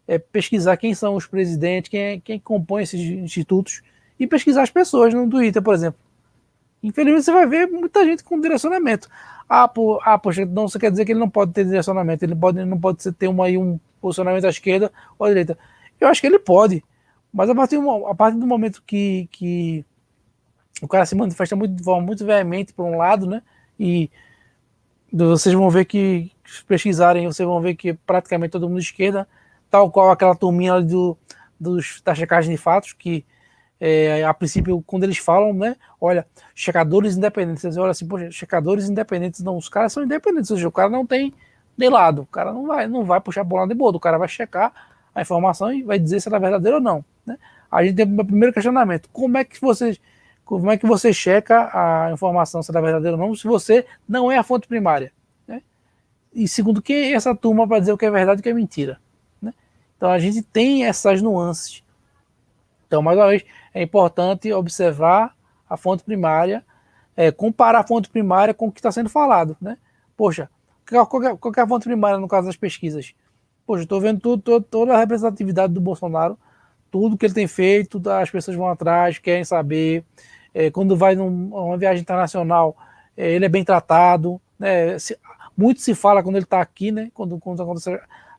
é pesquisar quem são os presidentes, quem compõe esses institutos, e pesquisar as pessoas no Twitter, por exemplo. Infelizmente, você vai ver muita gente com direcionamento. Poxa, não, você quer dizer que ele não pode ter direcionamento, ele não pode ter um posicionamento à esquerda ou à direita. Eu acho que ele pode, mas a partir do momento que o cara se manifesta de forma muito veemente por um lado, né, e vocês vão ver que, se pesquisarem, vocês vão ver que praticamente todo mundo de esquerda, tal qual aquela turminha da checagem de fatos, que a princípio, quando eles falam, né, olha, checadores independentes, vocês olham assim, poxa, checadores independentes, não, os caras são independentes, ou seja, o cara não tem de lado, o cara não vai puxar por lado de bodo, o cara vai checar a informação e vai dizer se ela é verdadeira ou não, né? A gente tem o primeiro questionamento, como é que você checa a informação se ela é verdadeira ou não, se você não é a fonte primária, né? E segundo, quem é essa turma para dizer o que é verdade e o que é mentira, né? Então a gente tem essas nuances. Então, mais uma vez, é importante observar a fonte primária, comparar a fonte primária com o que está sendo falado, né? Poxa, qual é a fonte primária no caso das pesquisas? Poxa, estou vendo toda a representatividade do Bolsonaro, tudo que ele tem feito, as pessoas vão atrás, querem saber. Quando vai numa viagem internacional, ele é bem tratado, né? Muito se fala quando ele está aqui, né? Quando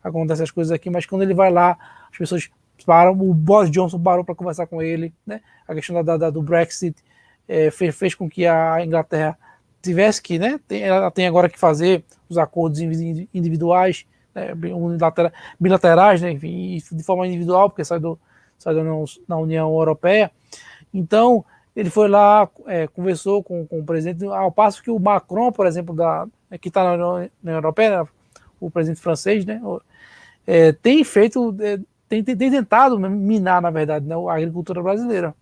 acontece as coisas aqui, mas quando ele vai lá, as pessoas param. O Boris Johnson parou para conversar com ele, né? A questão do Brexit fez com que a Inglaterra tivesse que, né? Ela tem agora que fazer os acordos individuais né, bilaterais, né, enfim, de forma individual, porque sai da União Europeia. Então, ele foi lá, conversou com o presidente, ao passo que o Macron, por exemplo, que está na União Europeia, né, o presidente francês, né, tem feito, tem tentado minar, na verdade, né, a agricultura brasileira.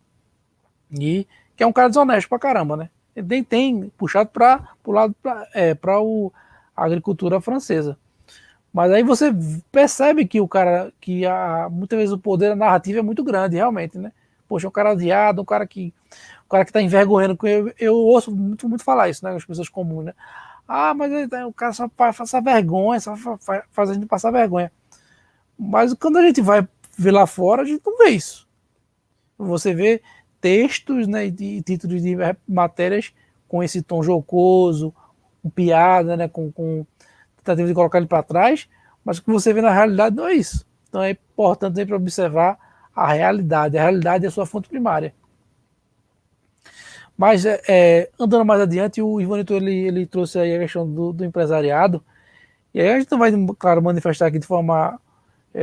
E que é um cara desonesto pra caramba, né? Ele tem puxado para o lado para a agricultura francesa. Mas aí você percebe que muitas vezes o poder da narrativa é muito grande, realmente, né? Poxa, um cara odiado, um cara que está envergonhando. Eu ouço muito falar isso, né? As pessoas comuns, né? Ah, mas o cara só faz essa vergonha, só faz a gente passar vergonha. Mas quando a gente vai ver lá fora, a gente não vê isso. Você vê textos, né, e títulos de matérias com esse tom jocoso, com piada, né, com tentativa de colocar ele para trás, mas o que você vê na realidade não é isso. Então é importante sempre observar a realidade é a sua fonte primária. Mas andando mais adiante, o Ivanito ele trouxe aí a questão do empresariado, e aí a gente não vai, claro, manifestar aqui de forma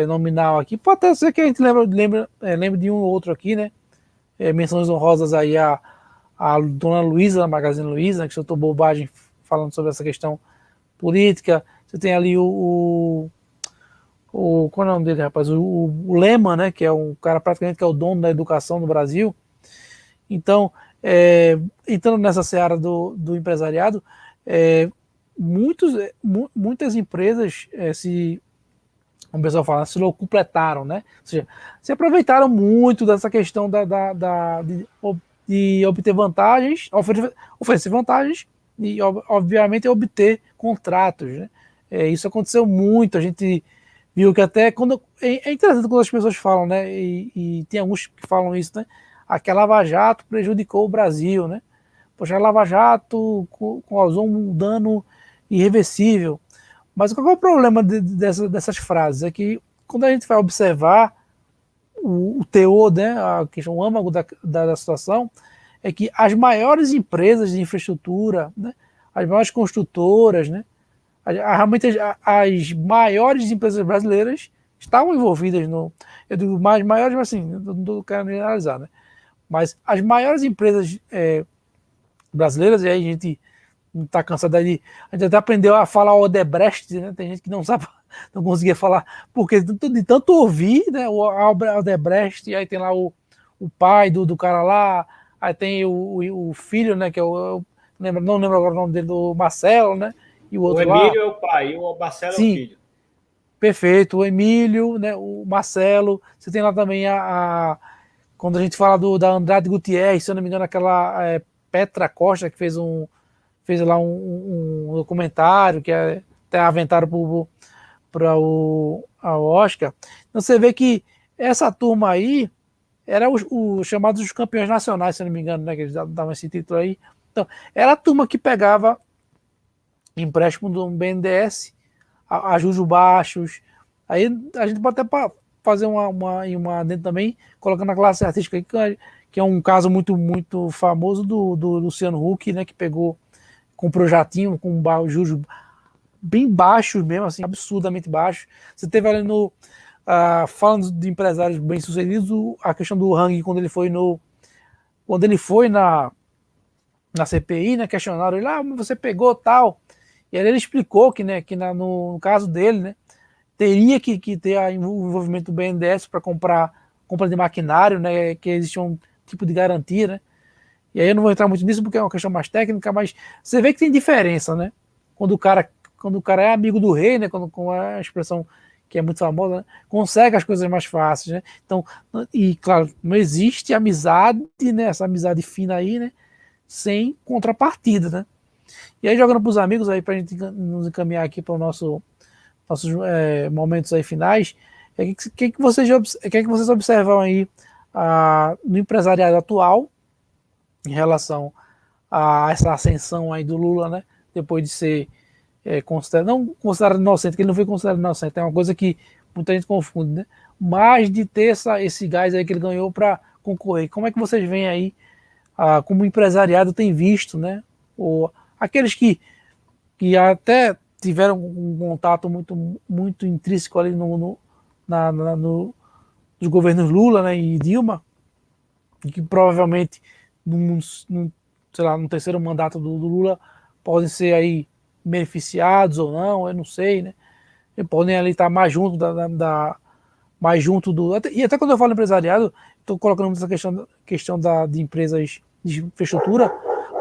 nominal aqui, pode até ser que a gente lembre de um ou outro aqui, né? Menções honrosas aí a dona Luiza, da Magazine Luiza, que soltou bobagem falando sobre essa questão política. Você tem ali qual é o nome dele, rapaz? O Lehmann, né, que é um cara praticamente que é o dono da educação no Brasil. Então, entrando nessa seara do empresariado, muitas empresas como o pessoal fala, se locupletaram, né? Ou seja, se aproveitaram muito dessa questão de obter vantagens, oferecer vantagens e, obviamente, obter contratos, né? Isso aconteceu muito, a gente viu que até quando... É interessante quando as pessoas falam, né? E tem alguns que falam isso, né? Que a Lava Jato prejudicou o Brasil, né? Poxa, a Lava Jato causou um dano irreversível. Mas qual é o problema dessas frases? É que quando a gente vai observar o teor, né, a questão, o âmago da situação, é que as maiores empresas de infraestrutura, né, as maiores construtoras, né, realmente as maiores empresas brasileiras estavam envolvidas eu digo mais maiores, mas assim, não quero generalizar, né, mas as maiores empresas brasileiras, e aí a gente não está cansado de... A gente até aprendeu a falar Odebrecht, né? Tem gente que não sabe, não conseguia falar, porque de tanto ouvir, né? O Odebrecht, e aí tem lá o pai do cara lá, aí tem o filho, né? Que não lembro agora o nome dele, do Marcelo, né? E o outro Emílio lá. É o pai e o Marcelo Sim, é o filho. Perfeito, o Emílio, né? O Marcelo. Você tem lá também quando a gente fala da Andrade Gutierrez, se eu não me engano, aquela Petra Costa, que fez lá um documentário que até aventaram para a Oscar. Então você vê que essa turma aí era os chamados os campeões nacionais, se não me engano, né, que eles davam esse título aí. Então, era a turma que pegava empréstimo do BNDES a juros baixos. Aí a gente pode até fazer uma dentro também, colocando a classe artística aí, que é um caso muito, muito famoso do Luciano Huck, né, que comprou jatinho com juros bem baixos mesmo, assim, absurdamente baixos. Você teve ali falando de empresários bem-sucedidos, a questão do Hang, quando ele foi na CPI, né, questionaram ele, você pegou tal, e aí ele explicou que, né, no caso dele, né, teria que ter o envolvimento do BNDES para compra de maquinário, né, que existia um tipo de garantia, né. E aí eu não vou entrar muito nisso porque é uma questão mais técnica, mas você vê que tem diferença, né? Quando o cara é amigo do rei, né? Com a expressão que é muito famosa, né? Consegue as coisas mais fáceis, né? Então, e claro, não existe amizade, né? Essa amizade fina aí, né? Sem contrapartida, né? E aí jogando para os amigos aí, para a gente nos encaminhar aqui para nossos momentos aí finais, o que vocês observam aí no empresariado atual, em relação a essa ascensão aí do Lula, né? Depois de ser não considerado inocente, que ele não foi considerado inocente, é uma coisa que muita gente confunde, né? Mas de ter esse gás aí que ele ganhou para concorrer. Como é que vocês veem aí, como o empresariado tem visto, né? Ou aqueles que até tiveram um contato muito intrínseco ali nos governos Lula, né, e Dilma, e que provavelmente sei lá, no terceiro mandato do Lula podem ser aí beneficiados ou não, eu não sei, né? E podem ali estar mais junto mais junto do. E até quando eu falo empresariado, estou colocando essa questão de empresas de infraestrutura,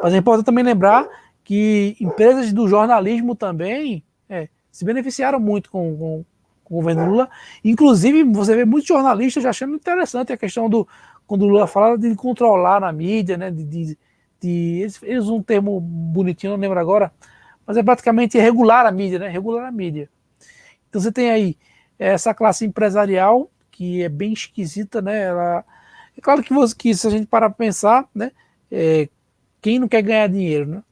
mas é importante também lembrar que empresas do jornalismo também se beneficiaram muito com o governo Lula. Inclusive, você vê muitos jornalistas já achando interessante a questão do. Quando o Lula fala de controlar na mídia, né? Eles usam um termo bonitinho, não lembro agora, mas é praticamente regular a mídia, né? Regular a mídia. Então você tem aí essa classe empresarial que é bem esquisita, né? É claro que se a gente parar para pensar, né? Quem não quer ganhar dinheiro, né?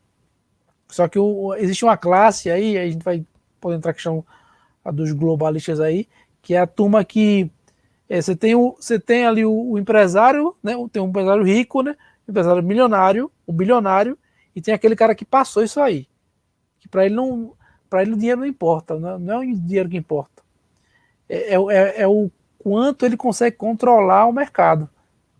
Só que existe uma classe aí, a gente vai poder entrar na questão dos globalistas aí, que é a turma que você tem ali o empresário, né? Tem um empresário rico, né? O empresário milionário, o bilionário, e tem aquele cara que passou isso aí. Que para ele o dinheiro não importa, não é o dinheiro que importa. É o quanto ele consegue controlar o mercado.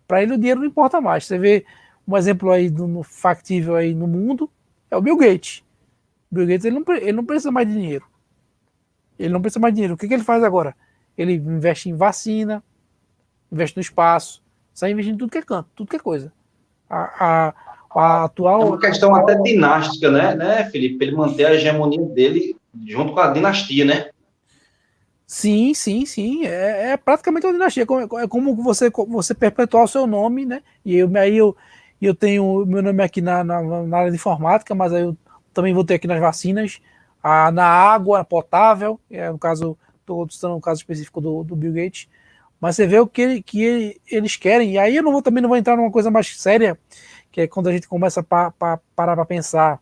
Para ele o dinheiro não importa mais. Você vê um exemplo aí no factível aí no mundo, é o Bill Gates. O Bill Gates ele não precisa mais de dinheiro. Ele não precisa mais de dinheiro. O que ele faz agora? Ele investe em vacina, investe no espaço, sai investindo em tudo que é canto, tudo que é coisa. A atual. É uma questão até dinástica, né, Felipe? Ele manter a hegemonia dele junto com a dinastia, né? Sim. É praticamente uma dinastia. É como você perpetuar o seu nome, né? E eu tenho meu nome aqui na área de informática, mas aí eu também vou ter aqui nas vacinas, na água potável, no caso, estou citando um caso específico do Bill Gates. Mas você vê o que eles querem. E aí eu também não vou entrar numa coisa mais séria, que é quando a gente começa a parar para pensar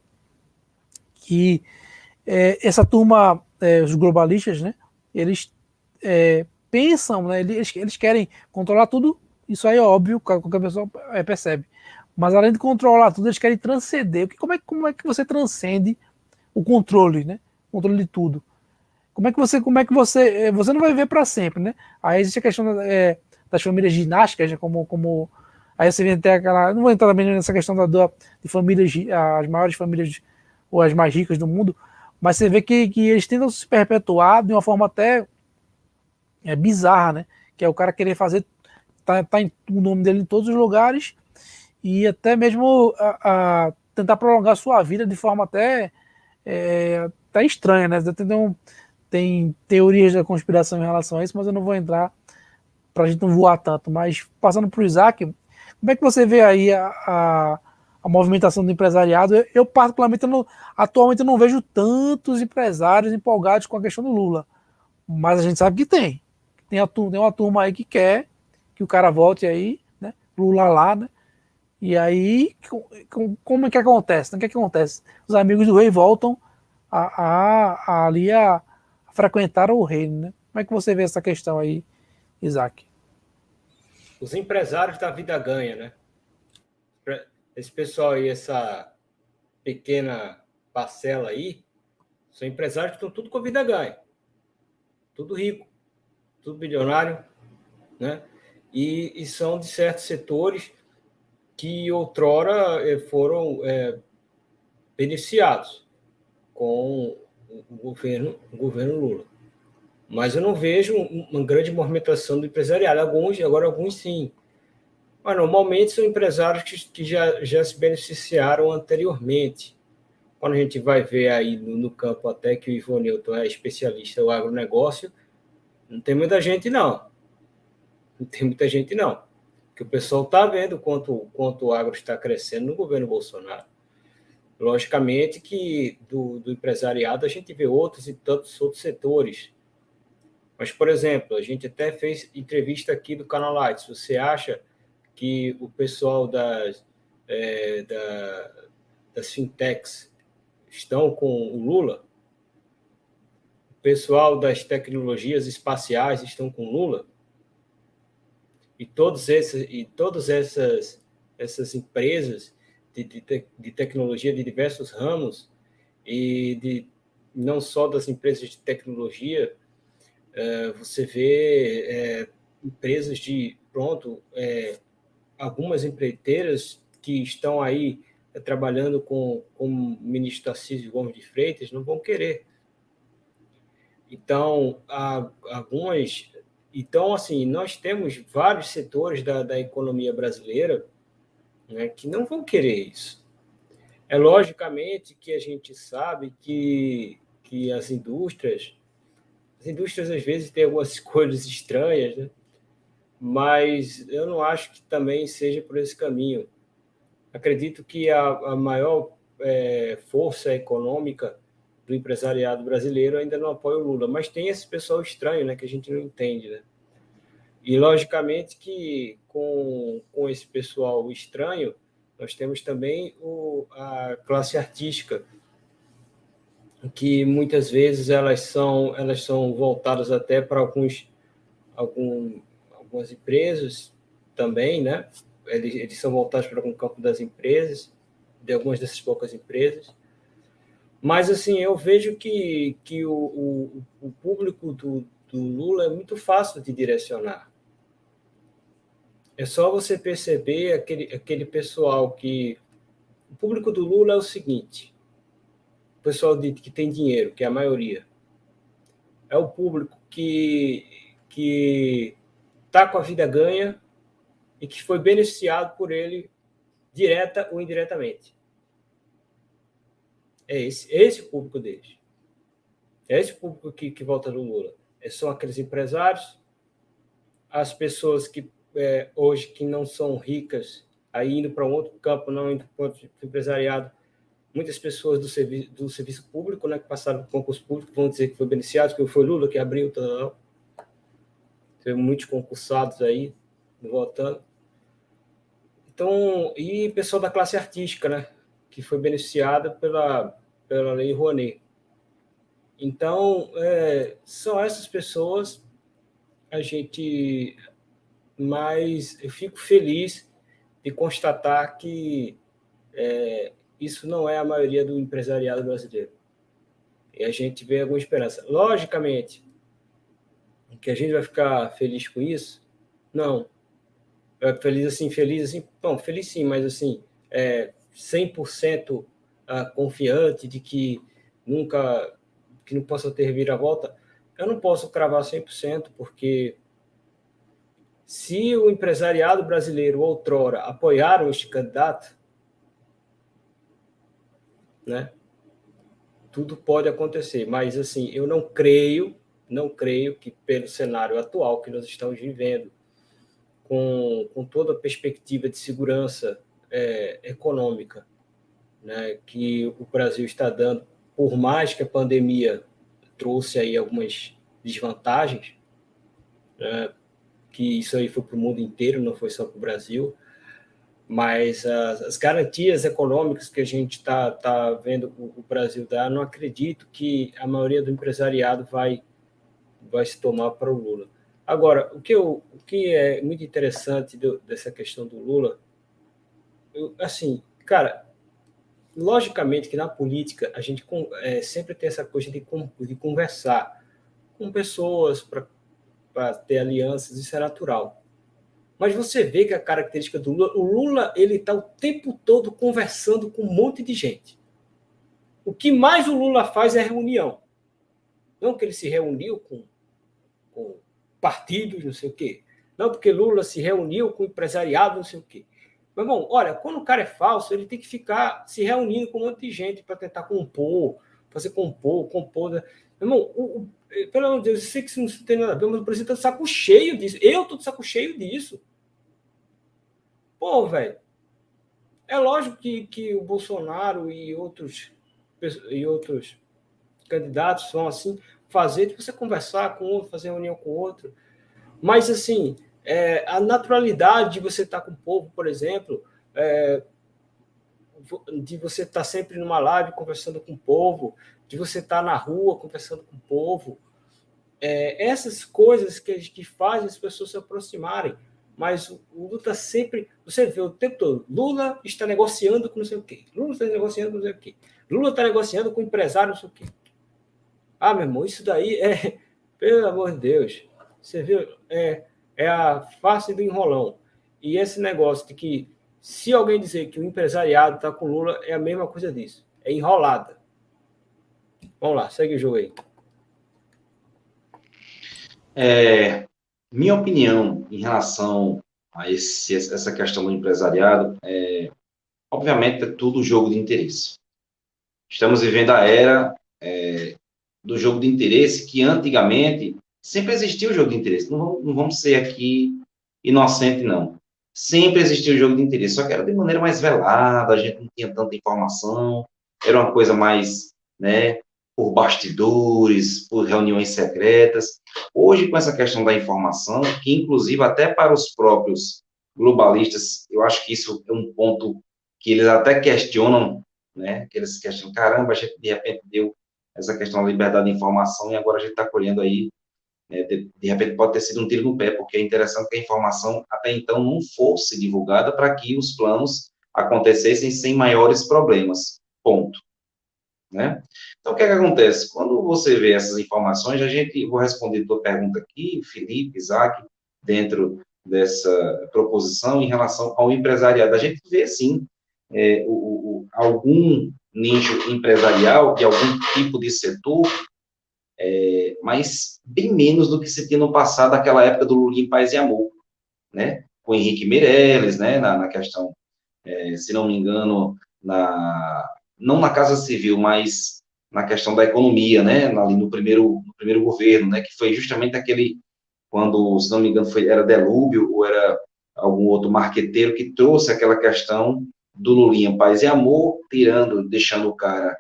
que essa turma, os globalistas, né, eles pensam, né, eles querem controlar tudo, isso aí é óbvio, qualquer pessoa percebe. Mas além de controlar tudo, eles querem transcender. Como é que você transcende o controle, né? O controle de tudo. Como é que você não vai viver para sempre, né? Aí existe a questão das famílias dinásticas, né, como aí você vem até aquela, não vou entrar também nessa questão de famílias, as maiores famílias ou as mais ricas do mundo, mas você vê que eles tentam se perpetuar de uma forma até bizarra, né? Que é o cara querer fazer, tá o nome dele em todos os lugares e até mesmo tentar prolongar a sua vida de forma até estranha, né? Tem teorias da conspiração em relação a isso, mas eu não vou entrar para a gente não voar tanto. Mas passando para o Isaac, como é que você vê aí a movimentação do empresariado? Eu particularmente, atualmente eu não vejo tantos empresários empolgados com a questão do Lula, mas a gente sabe que tem. Tem uma turma aí que quer que o cara volte aí, né? Lula lá, né? E aí, como é que acontece? O que acontece? Os amigos do rei voltam ali a frequentar o reino, né? Como é que você vê essa questão aí, Isaac? Os empresários da vida ganha, né? Esse pessoal aí, essa pequena parcela aí, são empresários que estão tudo com a vida ganha. Tudo rico, tudo bilionário, né? E são de certos setores que outrora foram beneficiados com o governo Lula. Mas eu não vejo uma grande movimentação do empresariado. Alguns sim. Mas normalmente são empresários que já se beneficiaram anteriormente. Quando a gente vai ver aí no campo, até que o Ivo Newton é especialista no agronegócio, não tem muita gente, não. Não tem muita gente, não. Porque o pessoal está vendo quanto o agro está crescendo no governo Bolsonaro. Logicamente que do empresariado a gente vê outros e tantos outros setores. Mas, por exemplo, a gente até fez entrevista aqui do Canal Lights. Você acha que o pessoal das fintechs estão com o Lula? O pessoal das tecnologias espaciais estão com o Lula? E todas essas empresas de tecnologia de diversos ramos e não só das empresas de tecnologia, você vê empresas algumas empreiteiras que estão aí trabalhando com o ministro Tarcísio Gomes de Freitas não vão querer. Então, assim, nós temos vários setores da economia brasileira, né, que não vão querer isso. É logicamente que a gente sabe que as indústrias às vezes têm algumas escolhas estranhas, né? Mas eu não acho que também seja por esse caminho. Acredito que a maior força econômica do empresariado brasileiro ainda não apoia o Lula, mas tem esse pessoal estranho, né, que a gente não entende, né? E, logicamente, que com esse pessoal estranho, nós temos também a classe artística, que muitas vezes elas são voltadas até para algumas empresas também, né? Eles são voltados para algum campo das empresas, de algumas dessas poucas empresas. Mas, assim, eu vejo que o público do Lula é muito fácil de direcionar. É só você perceber aquele pessoal que... O público do Lula é o seguinte: o pessoal que tem dinheiro, que é a maioria. É o público que está com a vida ganha e que foi beneficiado por ele, direta ou indiretamente. É esse o público deles. É esse o público que vota no Lula. São aqueles empresários, as pessoas que hoje que não são ricas, aí indo para um outro campo, não indo para o empresariado, muitas pessoas do serviço público, né, que passaram por concurso público, vão dizer que foi beneficiados, que foi Lula que abriu, teve muitos concursados aí votando. Então, e pessoal da classe artística, né, que foi beneficiada pela Lei Rouanet. Então, são essas pessoas mas eu fico feliz de constatar que isso não é a maioria do empresariado brasileiro. E a gente vê alguma esperança. Logicamente, que a gente vai ficar feliz com isso? Não. Feliz assim? Bom, feliz sim, mas assim, 100% confiante de que não possa ter reviravolta, eu não posso cravar 100%, porque se o empresariado brasileiro outrora apoiaram este candidato, né, tudo pode acontecer, mas assim, eu não creio que pelo cenário atual que nós estamos vivendo, com toda a perspectiva de segurança econômica, né, que o Brasil está dando, por mais que a pandemia trouxe aí algumas desvantagens, né, que isso aí foi para o mundo inteiro, não foi só para o Brasil, mas as garantias econômicas que a gente está vendo o Brasil dar, não acredito que a maioria do empresariado vai se tomar para o Lula. Agora, o que é muito interessante dessa questão do Lula, assim, cara, logicamente que na política a gente sempre tem essa coisa de conversar com pessoas para ter alianças, isso é natural. Mas você vê que a característica do Lula, o Lula ele está o tempo todo conversando com um monte de gente. O que mais o Lula faz é reunião. Não que ele se reuniu com partidos, não sei o quê. Não porque Lula se reuniu com empresariado, não sei o quê. Meu irmão, olha, quando o cara é falso, ele tem que ficar se reunindo com um monte de gente para tentar compor. Meu irmão, pelo amor de Deus, eu sei que isso não tem nada a ver, mas o presidente está de saco cheio disso. Eu estou de saco cheio disso. Pô, velho, é lógico que o Bolsonaro e outros candidatos vão assim fazer de você conversar com outro, fazer reunião com outro. Mas, assim, a naturalidade de você estar com o povo, por exemplo, de você estar sempre numa live conversando com o povo, de você estar na rua conversando com o povo, essas coisas que fazem as pessoas se aproximarem. Mas o Lula está sempre... Você vê o tempo todo, Lula está negociando com não sei o quê, Lula está negociando com não sei o quê, Lula está negociando com empresário não sei o quê. Ah, meu irmão, isso daí é, pelo amor de Deus, você viu, é a face do enrolão. E esse negócio de que, se alguém dizer que o empresariado está com Lula, é a mesma coisa disso. É enrolada. Vamos lá, segue o jogo aí. Minha opinião em relação a essa questão do empresariado, obviamente, é tudo jogo de interesse. Estamos vivendo a era do jogo de interesse, que antigamente sempre existiu o jogo de interesse. Não vamos ser aqui inocente, não. Sempre existiu o jogo de interesse, só que era de maneira mais velada, a gente não tinha tanta informação, era uma coisa mais, né, por bastidores, por reuniões secretas. Hoje, com essa questão da informação, que inclusive até para os próprios globalistas, eu acho que isso é um ponto que eles até questionam, né, que eles questionam, caramba, a gente de repente deu essa questão da liberdade de informação e agora a gente está colhendo aí, de repente pode ter sido um tiro no pé, porque é interessante que a informação até então não fosse divulgada para que os planos acontecessem sem maiores problemas, ponto, né? Então, o que é que acontece? Quando você vê essas informações, vou responder a tua pergunta aqui, Felipe, Isaac, dentro dessa proposição em relação ao empresariado, a gente vê, sim, algum nicho empresarial de algum tipo de setor, mas bem menos do que se tinha no passado, naquela época do Lula em Paz e Amor, né? Com o Henrique Meirelles, né? Na questão, se não me engano, não na Casa Civil, mas na questão da economia, né? Ali no primeiro governo, né? Que foi justamente aquele, quando, se não me engano, era Delúbio ou era algum outro marqueteiro que trouxe aquela questão do Lulinha Paz e Amor, deixando o cara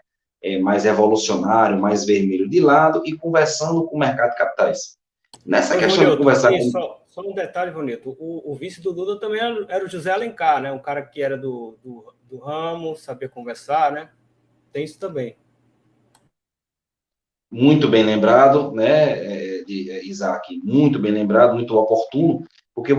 mais revolucionário, mais vermelho de lado e conversando com o mercado de capitais. Nessa questão de conversar com... Só um detalhe, bonito. O vice do Lula também era o José Alencar, né? Um cara que era do ramo, sabia conversar, né? Tem isso também. Muito bem lembrado, né, Isaac? Muito bem lembrado, muito oportuno, porque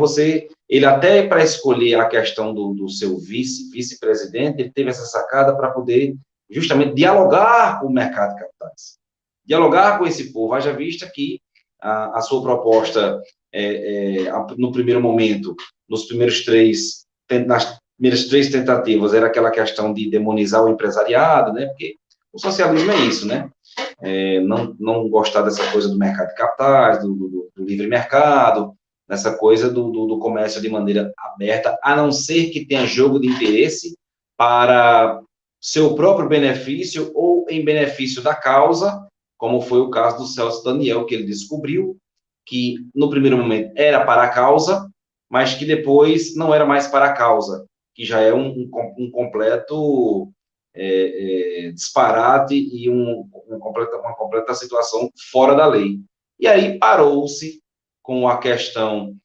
ele até para escolher a questão do seu vice-presidente, ele teve essa sacada para poder justamente dialogar com o mercado de capitais, dialogar com esse povo. Haja vista que a sua proposta, no primeiro momento, nas primeiras três tentativas, era aquela questão de demonizar o empresariado, né? Porque o socialismo é isso, né? Não gostar dessa coisa do mercado de capitais, do livre mercado, nessa coisa do comércio de maneira aberta, a não ser que tenha jogo de interesse para seu próprio benefício ou em benefício da causa, como foi o caso do Celso Daniel, que ele descobriu que no primeiro momento era para a causa, mas que depois não era mais para a causa, que já é um completo disparate e uma completa situação fora da lei. E aí parou-se com a questão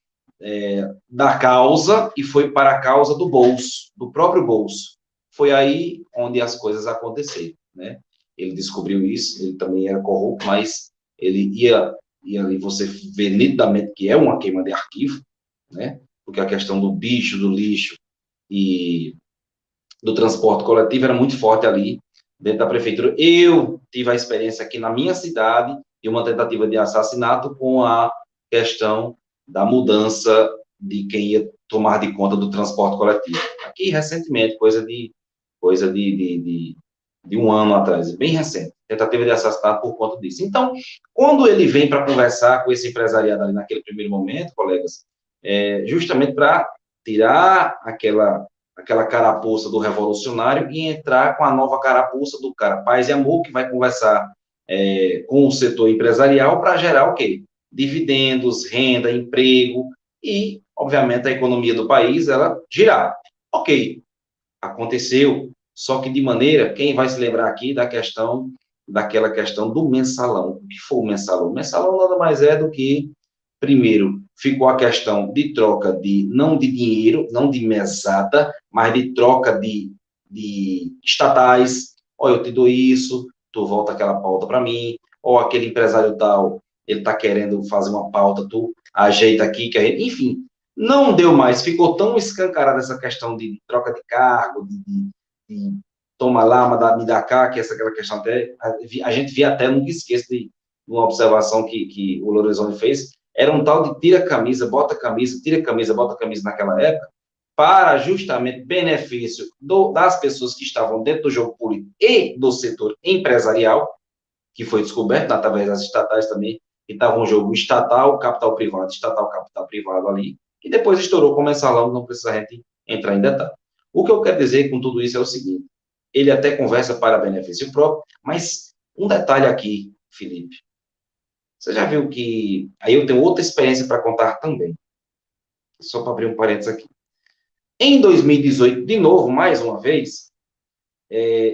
da causa e foi para a causa do bolso, do próprio bolso. Foi aí onde as coisas aconteceram, né? Ele descobriu isso, ele também era corrupto, mas ele ia ali você vê nitidamente que é uma queima de arquivo, né? Porque a questão do bicho, do lixo e do transporte coletivo era muito forte ali dentro da prefeitura. Eu tive a experiência aqui na minha cidade de uma tentativa de assassinato com a questão da mudança de quem ia tomar de conta do transporte coletivo. Aqui, recentemente, coisa de um ano atrás, bem recente, tentativa de assassinato por conta disso. Então, quando ele vem para conversar com esse empresariado ali naquele primeiro momento, colegas, justamente para tirar aquela carapuça do revolucionário e entrar com a nova carapuça do cara Paz e Amor, que vai conversar com o setor empresarial para gerar o quê? Dividendos, renda, emprego e, obviamente, a economia do país, ela girar. Ok, aconteceu, só que de maneira, quem vai se lembrar aqui daquela questão do mensalão. O que foi o mensalão? O mensalão nada mais é do que, primeiro, ficou a questão de troca não de dinheiro, não de mesada, mas de troca de estatais. Olha, eu te dou isso, tu volta aquela pauta para mim, ou aquele empresário tal, ele está querendo fazer uma pauta, tu ajeita aqui, enfim, não deu mais, ficou tão escancarada essa questão de troca de cargo, de toma lá, me dá cá, que essa aquela questão até, a gente via até, nunca esqueço de uma observação que o Lorenzoni fez, era um tal de tira camisa, bota camisa, tira camisa, bota camisa naquela época, para justamente benefício das pessoas que estavam dentro do jogo político e do setor empresarial, que foi descoberto através das estatais também, que estava um jogo estatal, capital, capital privado ali, e depois estourou como mensalão, não precisa a gente entrar em detalhe. O que eu quero dizer com tudo isso é o seguinte, ele até conversa para benefício próprio, mas um detalhe aqui, Felipe, você já viu que, aí eu tenho outra experiência para contar também, só para abrir um parênteses aqui. Em 2018, de novo, mais uma vez,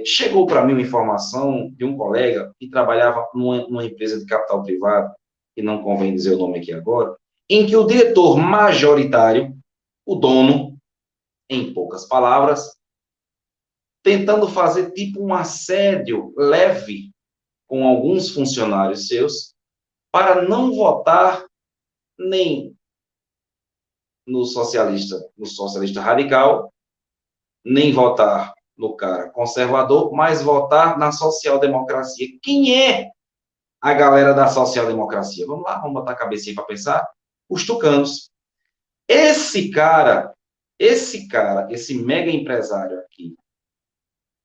chegou para mim uma informação de um colega que trabalhava numa empresa de capital privado, que não convém dizer o nome aqui agora, em que o diretor majoritário, o dono, em poucas palavras, tentando fazer tipo um assédio leve com alguns funcionários seus, para não votar nem no socialista radical, nem votar no cara conservador, mas votar na social-democracia. Quem é a galera da social-democracia? Vamos lá, vamos botar a cabecinha para pensar. Os tucanos. Esse mega empresário aqui,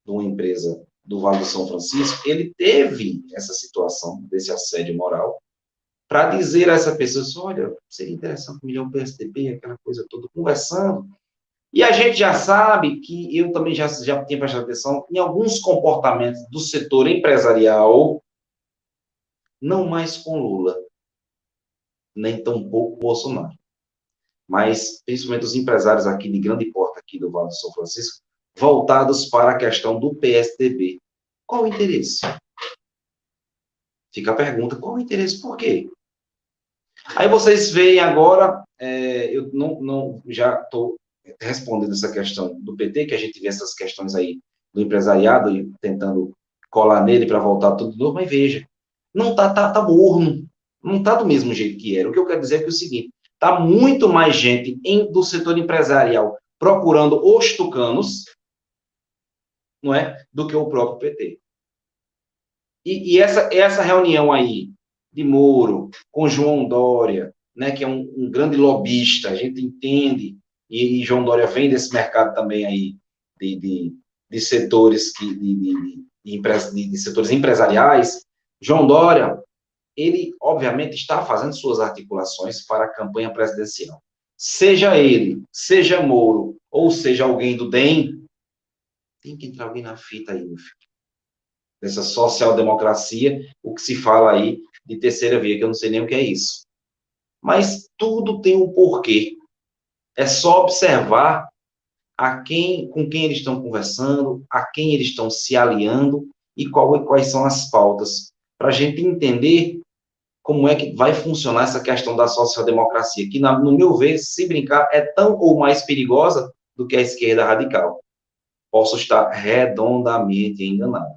de uma empresa do Vale do São Francisco, ele teve essa situação desse assédio moral para dizer a essa pessoa, olha, seria interessante melhorar o PSDB, aquela coisa toda, conversando. E a gente já sabe que eu também já tinha prestado atenção em alguns comportamentos do setor empresarial, não mais com Lula, nem tampouco Bolsonaro, mas principalmente os empresários aqui de grande porte aqui do Vale do São Francisco, voltados para a questão do PSDB. Qual o interesse? Fica a pergunta, qual o interesse? Por quê? Aí vocês veem agora, eu não já estou respondendo essa questão do PT, que a gente vê essas questões aí do empresariado e tentando colar nele para voltar tudo de novo, mas veja, não tá morno, não tá do mesmo jeito que era. O que eu quero dizer é que é o seguinte, tá muito mais gente do setor empresarial procurando os tucanos, não é, do que o próprio PT. E essa reunião aí de Moro com João Dória, né, que é um grande lobista, a gente entende, e João Dória vem desse mercado também aí de setores de setores empresariais. João Dória, ele obviamente está fazendo suas articulações para a campanha presidencial. Seja ele, seja Moro, ou seja alguém do DEM, tem que entrar alguém na fita aí, meu filho. Dessa social-democracia, o que se fala aí de terceira via, que eu não sei nem o que é isso. Mas tudo tem um porquê. É só observar com quem eles estão conversando, a quem eles estão se aliando e quais são as pautas, para a gente entender como é que vai funcionar essa questão da social-democracia, que, no meu ver, se brincar, é tão ou mais perigosa do que a esquerda radical. Posso estar redondamente enganado,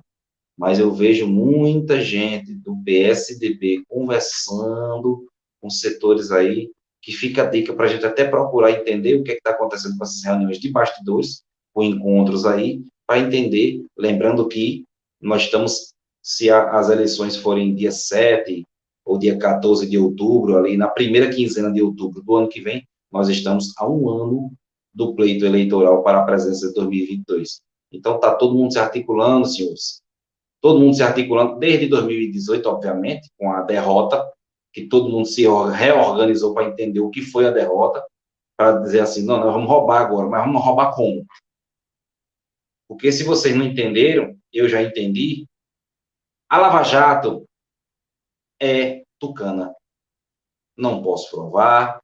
mas eu vejo muita gente do PSDB conversando com setores aí, que fica a dica para a gente até procurar entender o que está acontecendo com essas reuniões de bastidores, com encontros aí, para entender, lembrando que nós estamos, se as eleições forem dia 7 ou dia 14 de outubro, ali na primeira quinzena de outubro do ano que vem, nós estamos a um ano do pleito eleitoral para a presidência de 2022. Então, está todo mundo se articulando, senhores. Todo mundo se articulando desde 2018, obviamente, com a derrota, que todo mundo se reorganizou para entender o que foi a derrota, para dizer assim, não, nós vamos roubar agora, mas vamos roubar como? Porque se vocês não entenderam, eu já entendi, a Lava Jato é tucana. Não posso provar,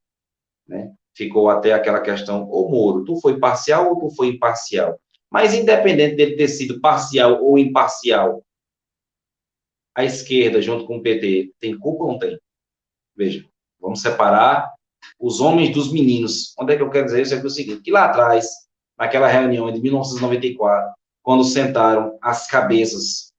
né? Ficou até aquela questão, ô Moro, tu foi parcial ou tu foi imparcial? Mas independente dele ter sido parcial ou imparcial, a esquerda, junto com o PT, tem culpa ou não tem? Veja, vamos separar os homens dos meninos. Onde é que eu quero dizer isso? É o seguinte, que lá atrás, naquela reunião de 1994, quando sentaram as cabeças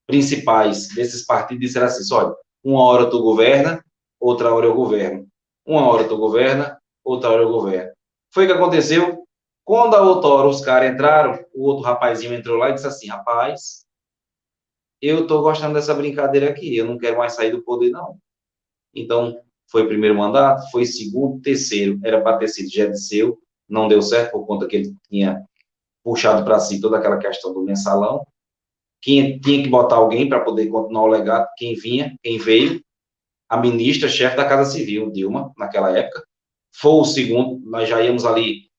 principais desses partidos, disseram assim, olha, uma hora tu governa, outra hora eu governo. Uma hora tu governa, outra hora eu governo. Foi o que aconteceu? Quando a outra hora os caras entraram, o outro rapazinho entrou lá e disse assim, rapaz, eu tô gostando dessa brincadeira aqui, eu não quero mais sair do poder, não. Então, foi o primeiro mandato, foi segundo, terceiro, era para ter sido Gediseu, não deu certo por conta que ele tinha puxado para si toda aquela questão do mensalão, tinha que botar alguém para poder continuar o legado, quem vinha, quem veio, a ministra, chefe da Casa Civil, Dilma, naquela época, foi o segundo, nós já íamos ali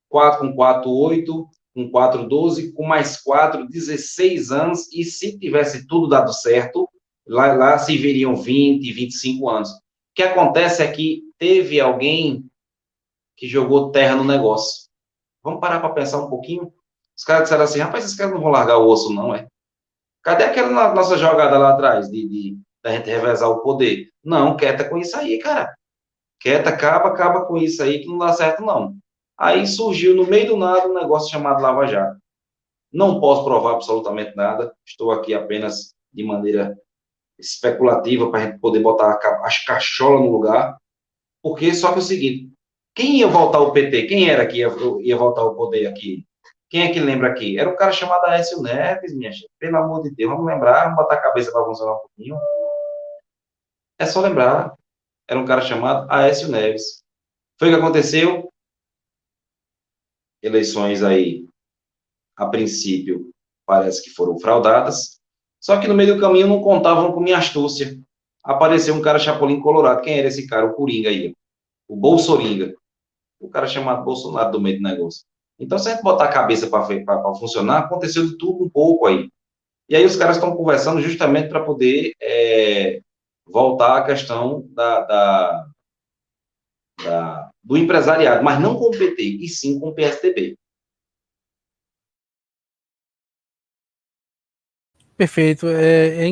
4 com 4, 8, com 4, 12, com mais 4, 16 anos, e se tivesse tudo dado certo, lá se viriam 20, 25 anos. O que acontece é que teve alguém que jogou terra no negócio. Vamos parar para pensar um pouquinho? Os caras disseram assim, rapaz, esses caras não vão largar o osso, não, é? Cadê aquela nossa jogada lá atrás, da gente revezar o poder? Não, quieta com isso aí, cara. Quieta, acaba com isso aí, que não dá certo, não. Aí surgiu, no meio do nada, um negócio chamado Lava Jato. Não posso provar absolutamente nada, estou aqui apenas de maneira especulativa para a gente poder botar as cacholas no lugar, porque só que é o seguinte, quem ia voltar o PT? Quem era que ia voltar o poder aqui? Quem é que lembra aqui? Era um cara chamado Aécio Neves, minha gente. Pelo amor de Deus, vamos lembrar, vamos botar a cabeça para funcionar um pouquinho. É só lembrar. Era um cara chamado Aécio Neves. Foi o que aconteceu? Eleições aí, a princípio, parece que foram fraudadas. Só que no meio do caminho não contavam com minha astúcia. Apareceu um cara Chapolin Colorado. Quem era esse cara? O Coringa aí. O Bolsoringa. O cara chamado Bolsonaro do meio do negócio. Então, se a gente botar a cabeça para funcionar, aconteceu de tudo um pouco aí. E aí os caras estão conversando justamente para poder voltar à questão do empresariado, mas não com o PT, e sim com o PSDB. Perfeito. É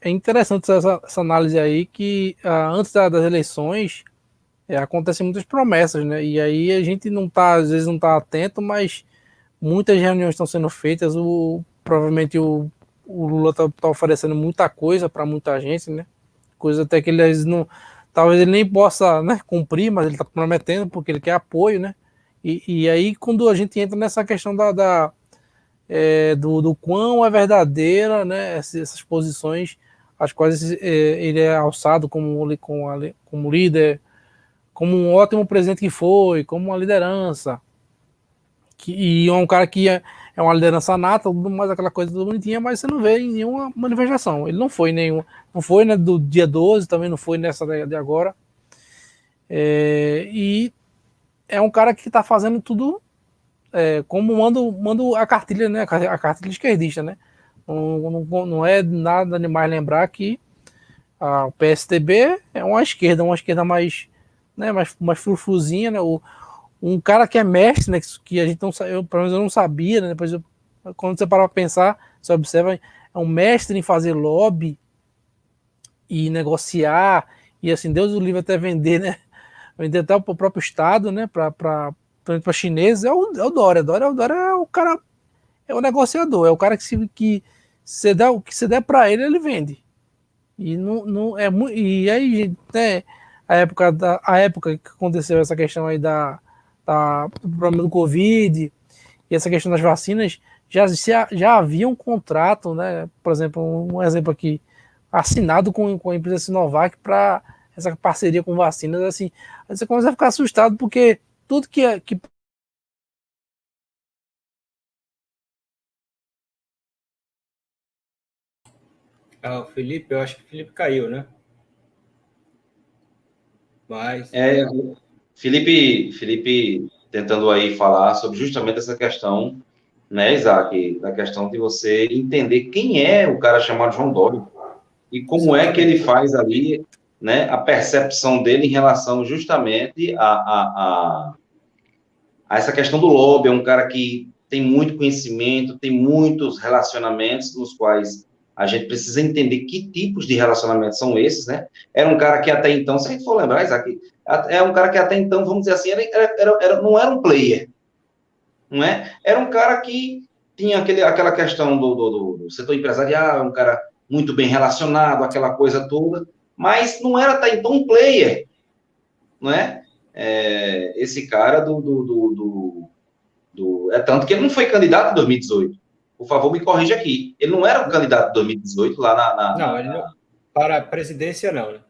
interessante essa análise aí que antes das eleições acontecem muitas promessas, né? E aí a gente não tá, às vezes não está atento, mas muitas reuniões estão sendo feitas. Provavelmente o Lula está oferecendo muita coisa para muita gente, né? Coisa até que eles não, talvez ele nem possa, né, cumprir, mas ele está prometendo porque ele quer apoio, né? E aí quando a gente entra nessa questão do quão é verdadeira, né, essas posições as quais ele é alçado como líder, como um ótimo presidente que foi, como uma liderança, e é um cara que é uma liderança nata, tudo mais aquela coisa tudo bonitinha, mas você não vê em nenhuma manifestação. Ele não foi não foi, né, do dia 12, também não foi nessa de agora. E é um cara que está fazendo tudo como manda a cartilha, né? A cartilha esquerdista, né? Não é nada de mais lembrar que o PSDB é uma esquerda mais, né, mais frufruzinha, né? Um cara que é mestre, né? Que a gente não, pelo menos eu não sabia, né? Depois quando você para pra pensar, você observa, é um mestre em fazer lobby e negociar, e assim, Deus o livre até vender, né? Vender até o próprio Estado, né? Para chineses, é o Dória. Dória é o cara, é o negociador, é o cara que se der, o que se der para ele vende. E não é muito. E aí, né, a época que aconteceu essa questão aí do problema do Covid e essa questão das vacinas, já havia um contrato, né? Por exemplo, um exemplo aqui, assinado com a empresa Sinovac para essa parceria com vacinas, assim, aí você começa a ficar assustado porque tudo que o Felipe, eu acho que o Felipe caiu, né? Mas... Felipe tentando aí falar sobre justamente essa questão, né, Isaac, da questão de você entender quem é o cara chamado João Dória e como é que ele faz ali, né, a percepção dele em relação justamente a essa questão do lobby. É um cara que tem muito conhecimento, tem muitos relacionamentos nos quais a gente precisa entender que tipos de relacionamentos são esses, né? Era um cara que até então, se a gente for lembrar, Isaac, é um cara que até então, vamos dizer assim, não era um player, não é? Era um cara que tinha aquela questão do setor empresarial, um cara muito bem relacionado, aquela coisa toda, mas não era até então um player, não é? esse cara é tanto que ele não foi candidato em 2018. Por favor, me corrija aqui. Ele não era o candidato de 2018 lá Não, ele não, para a presidência não, né?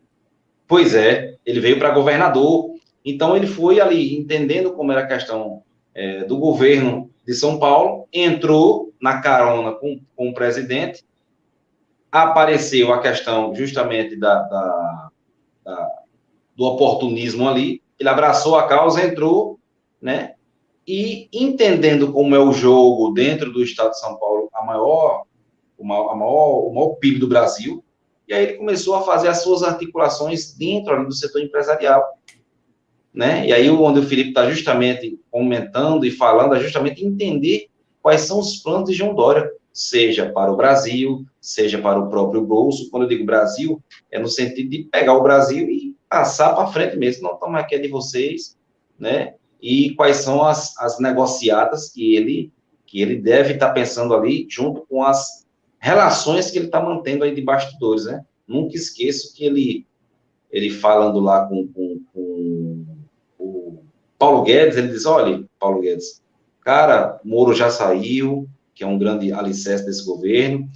Pois é, ele veio para governador. Então, ele foi ali entendendo como era a questão do governo de São Paulo, entrou na carona com o presidente, apareceu a questão justamente do oportunismo ali, ele abraçou a causa, entrou, né? E entendendo como é o jogo dentro do estado de São Paulo, o maior PIB do Brasil, e aí ele começou a fazer as suas articulações dentro ali do setor empresarial, né? E aí onde o Felipe está justamente comentando e falando, é justamente entender quais são os planos de João Dória, seja para o Brasil, seja para o próprio bolso. Quando eu digo Brasil, é no sentido de pegar o Brasil e passar para frente mesmo, não toma aqui é de vocês, né? E quais são as negociadas que ele deve estar pensando ali, junto com as relações que ele está mantendo aí de bastidores, né? Nunca esqueço que ele falando lá com o Paulo Guedes, ele diz, olha, Paulo Guedes, cara, Moro já saiu, que é um grande alicerce desse governo,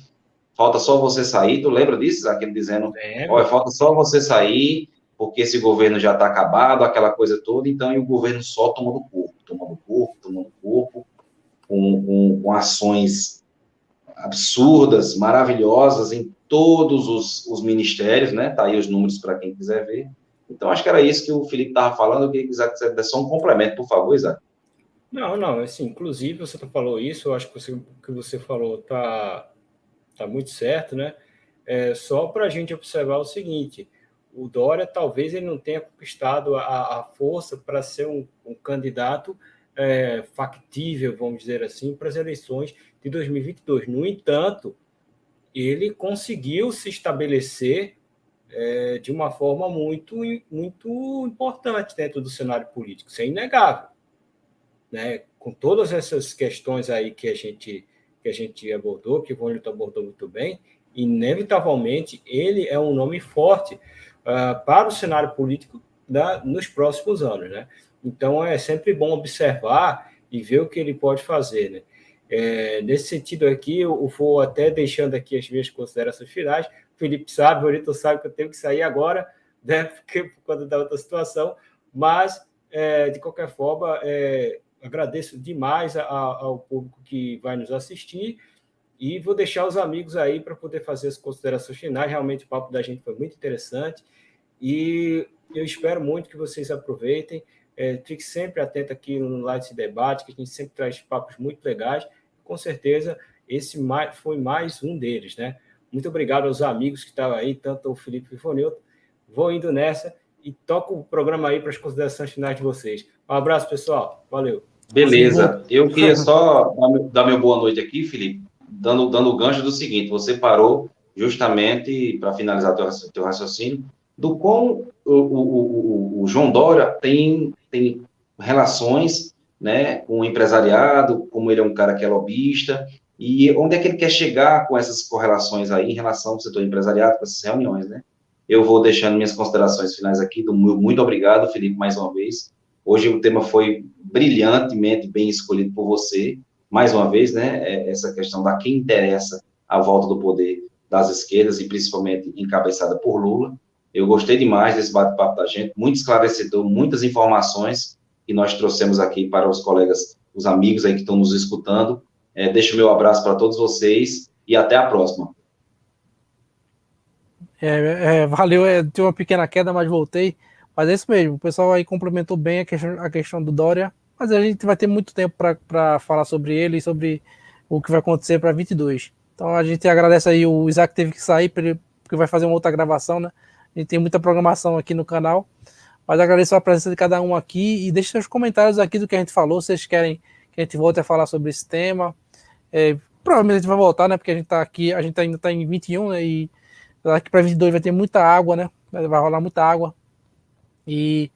falta só você sair, tu lembra disso? Aquele dizendo, olha, falta só você sair, porque esse governo já está acabado, aquela coisa toda, então, e o governo só tomando corpo, com ações absurdas, maravilhosas em todos os ministérios, né? Tá aí os números para quem quiser ver. Então, acho que era isso que o Felipe estava falando, eu queria que Isaac desse só um complemento, por favor, Isaac. Não, assim, inclusive você falou isso, eu acho que o que você falou tá muito certo, né? Só para a gente observar o seguinte, o Dória talvez ele não tenha conquistado a força para ser um candidato factível, vamos dizer assim, para as eleições de 2022. No entanto, ele conseguiu se estabelecer de uma forma muito, muito importante dentro do cenário político, isso é inegável, né? Com todas essas questões aí que a gente abordou, que o Ronilton abordou muito bem, inevitavelmente ele é um nome forte para o cenário político nos próximos anos, né? Então é sempre bom observar e ver o que ele pode fazer, né? Nesse sentido aqui, eu vou até deixando aqui as minhas considerações finais. O Felipe sabe, o Ronilton sabe que eu tenho que sair agora, né? Porque por conta da outra situação, mas de qualquer forma agradeço demais ao público que vai nos assistir e vou deixar os amigos aí para poder fazer as considerações finais. Realmente o papo da gente foi muito interessante e eu espero muito que vocês aproveitem. Fique sempre atento aqui no Lights Debate, que a gente sempre traz papos muito legais. Com certeza, esse foi mais um deles, né? Muito obrigado aos amigos que estavam aí, tanto o Felipe e o Ronilton. Vou indo nessa e toco o programa aí para as considerações finais de vocês. Um abraço, pessoal. Valeu. Beleza. Eu queria só dar meu boa noite aqui, Felipe, dando o gancho do seguinte, você parou justamente, para finalizar teu raciocínio, do quão o João Dória tem relações, né, com o empresariado, como ele é um cara que é lobista, e onde é que ele quer chegar com essas correlações aí em relação ao setor empresariado, com essas reuniões, né? Eu vou deixando minhas considerações finais aqui, muito obrigado, Felipe, mais uma vez. Hoje o tema foi brilhantemente bem escolhido por você, mais uma vez, né, essa questão da quem interessa a volta do poder das esquerdas, e principalmente encabeçada por Lula. Eu gostei demais desse bate-papo da gente, muito esclarecedor, muitas informações que nós trouxemos aqui para os colegas, os amigos aí que estão nos escutando. Deixo o meu abraço para todos vocês e até a próxima. Valeu, tive uma pequena queda, mas voltei. Mas é isso mesmo, o pessoal aí complementou bem a questão do Dória, mas a gente vai ter muito tempo para falar sobre ele e sobre o que vai acontecer para 22. Então a gente agradece aí, o Isaac teve que sair porque vai fazer uma outra gravação, né? A gente tem muita programação aqui no canal, mas agradeço a presença de cada um aqui e deixe seus comentários aqui do que a gente falou, se vocês querem que a gente volte a falar sobre esse tema. Provavelmente a gente vai voltar, né? Porque a gente tá aqui, a gente ainda está em 21, né? E daqui para 22 vai ter muita água, né? Vai rolar muita água. E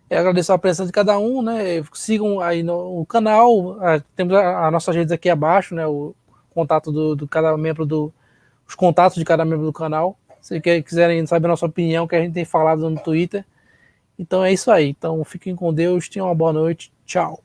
agradeço a presença de cada um, né? Sigam aí no canal, temos as nossas redes aqui abaixo, né? O contato do cada membro os contatos de cada membro do canal. Se quiserem saber a nossa opinião, que a gente tem falado no Twitter. Então é isso aí. Então fiquem com Deus, tenham uma boa noite. Tchau.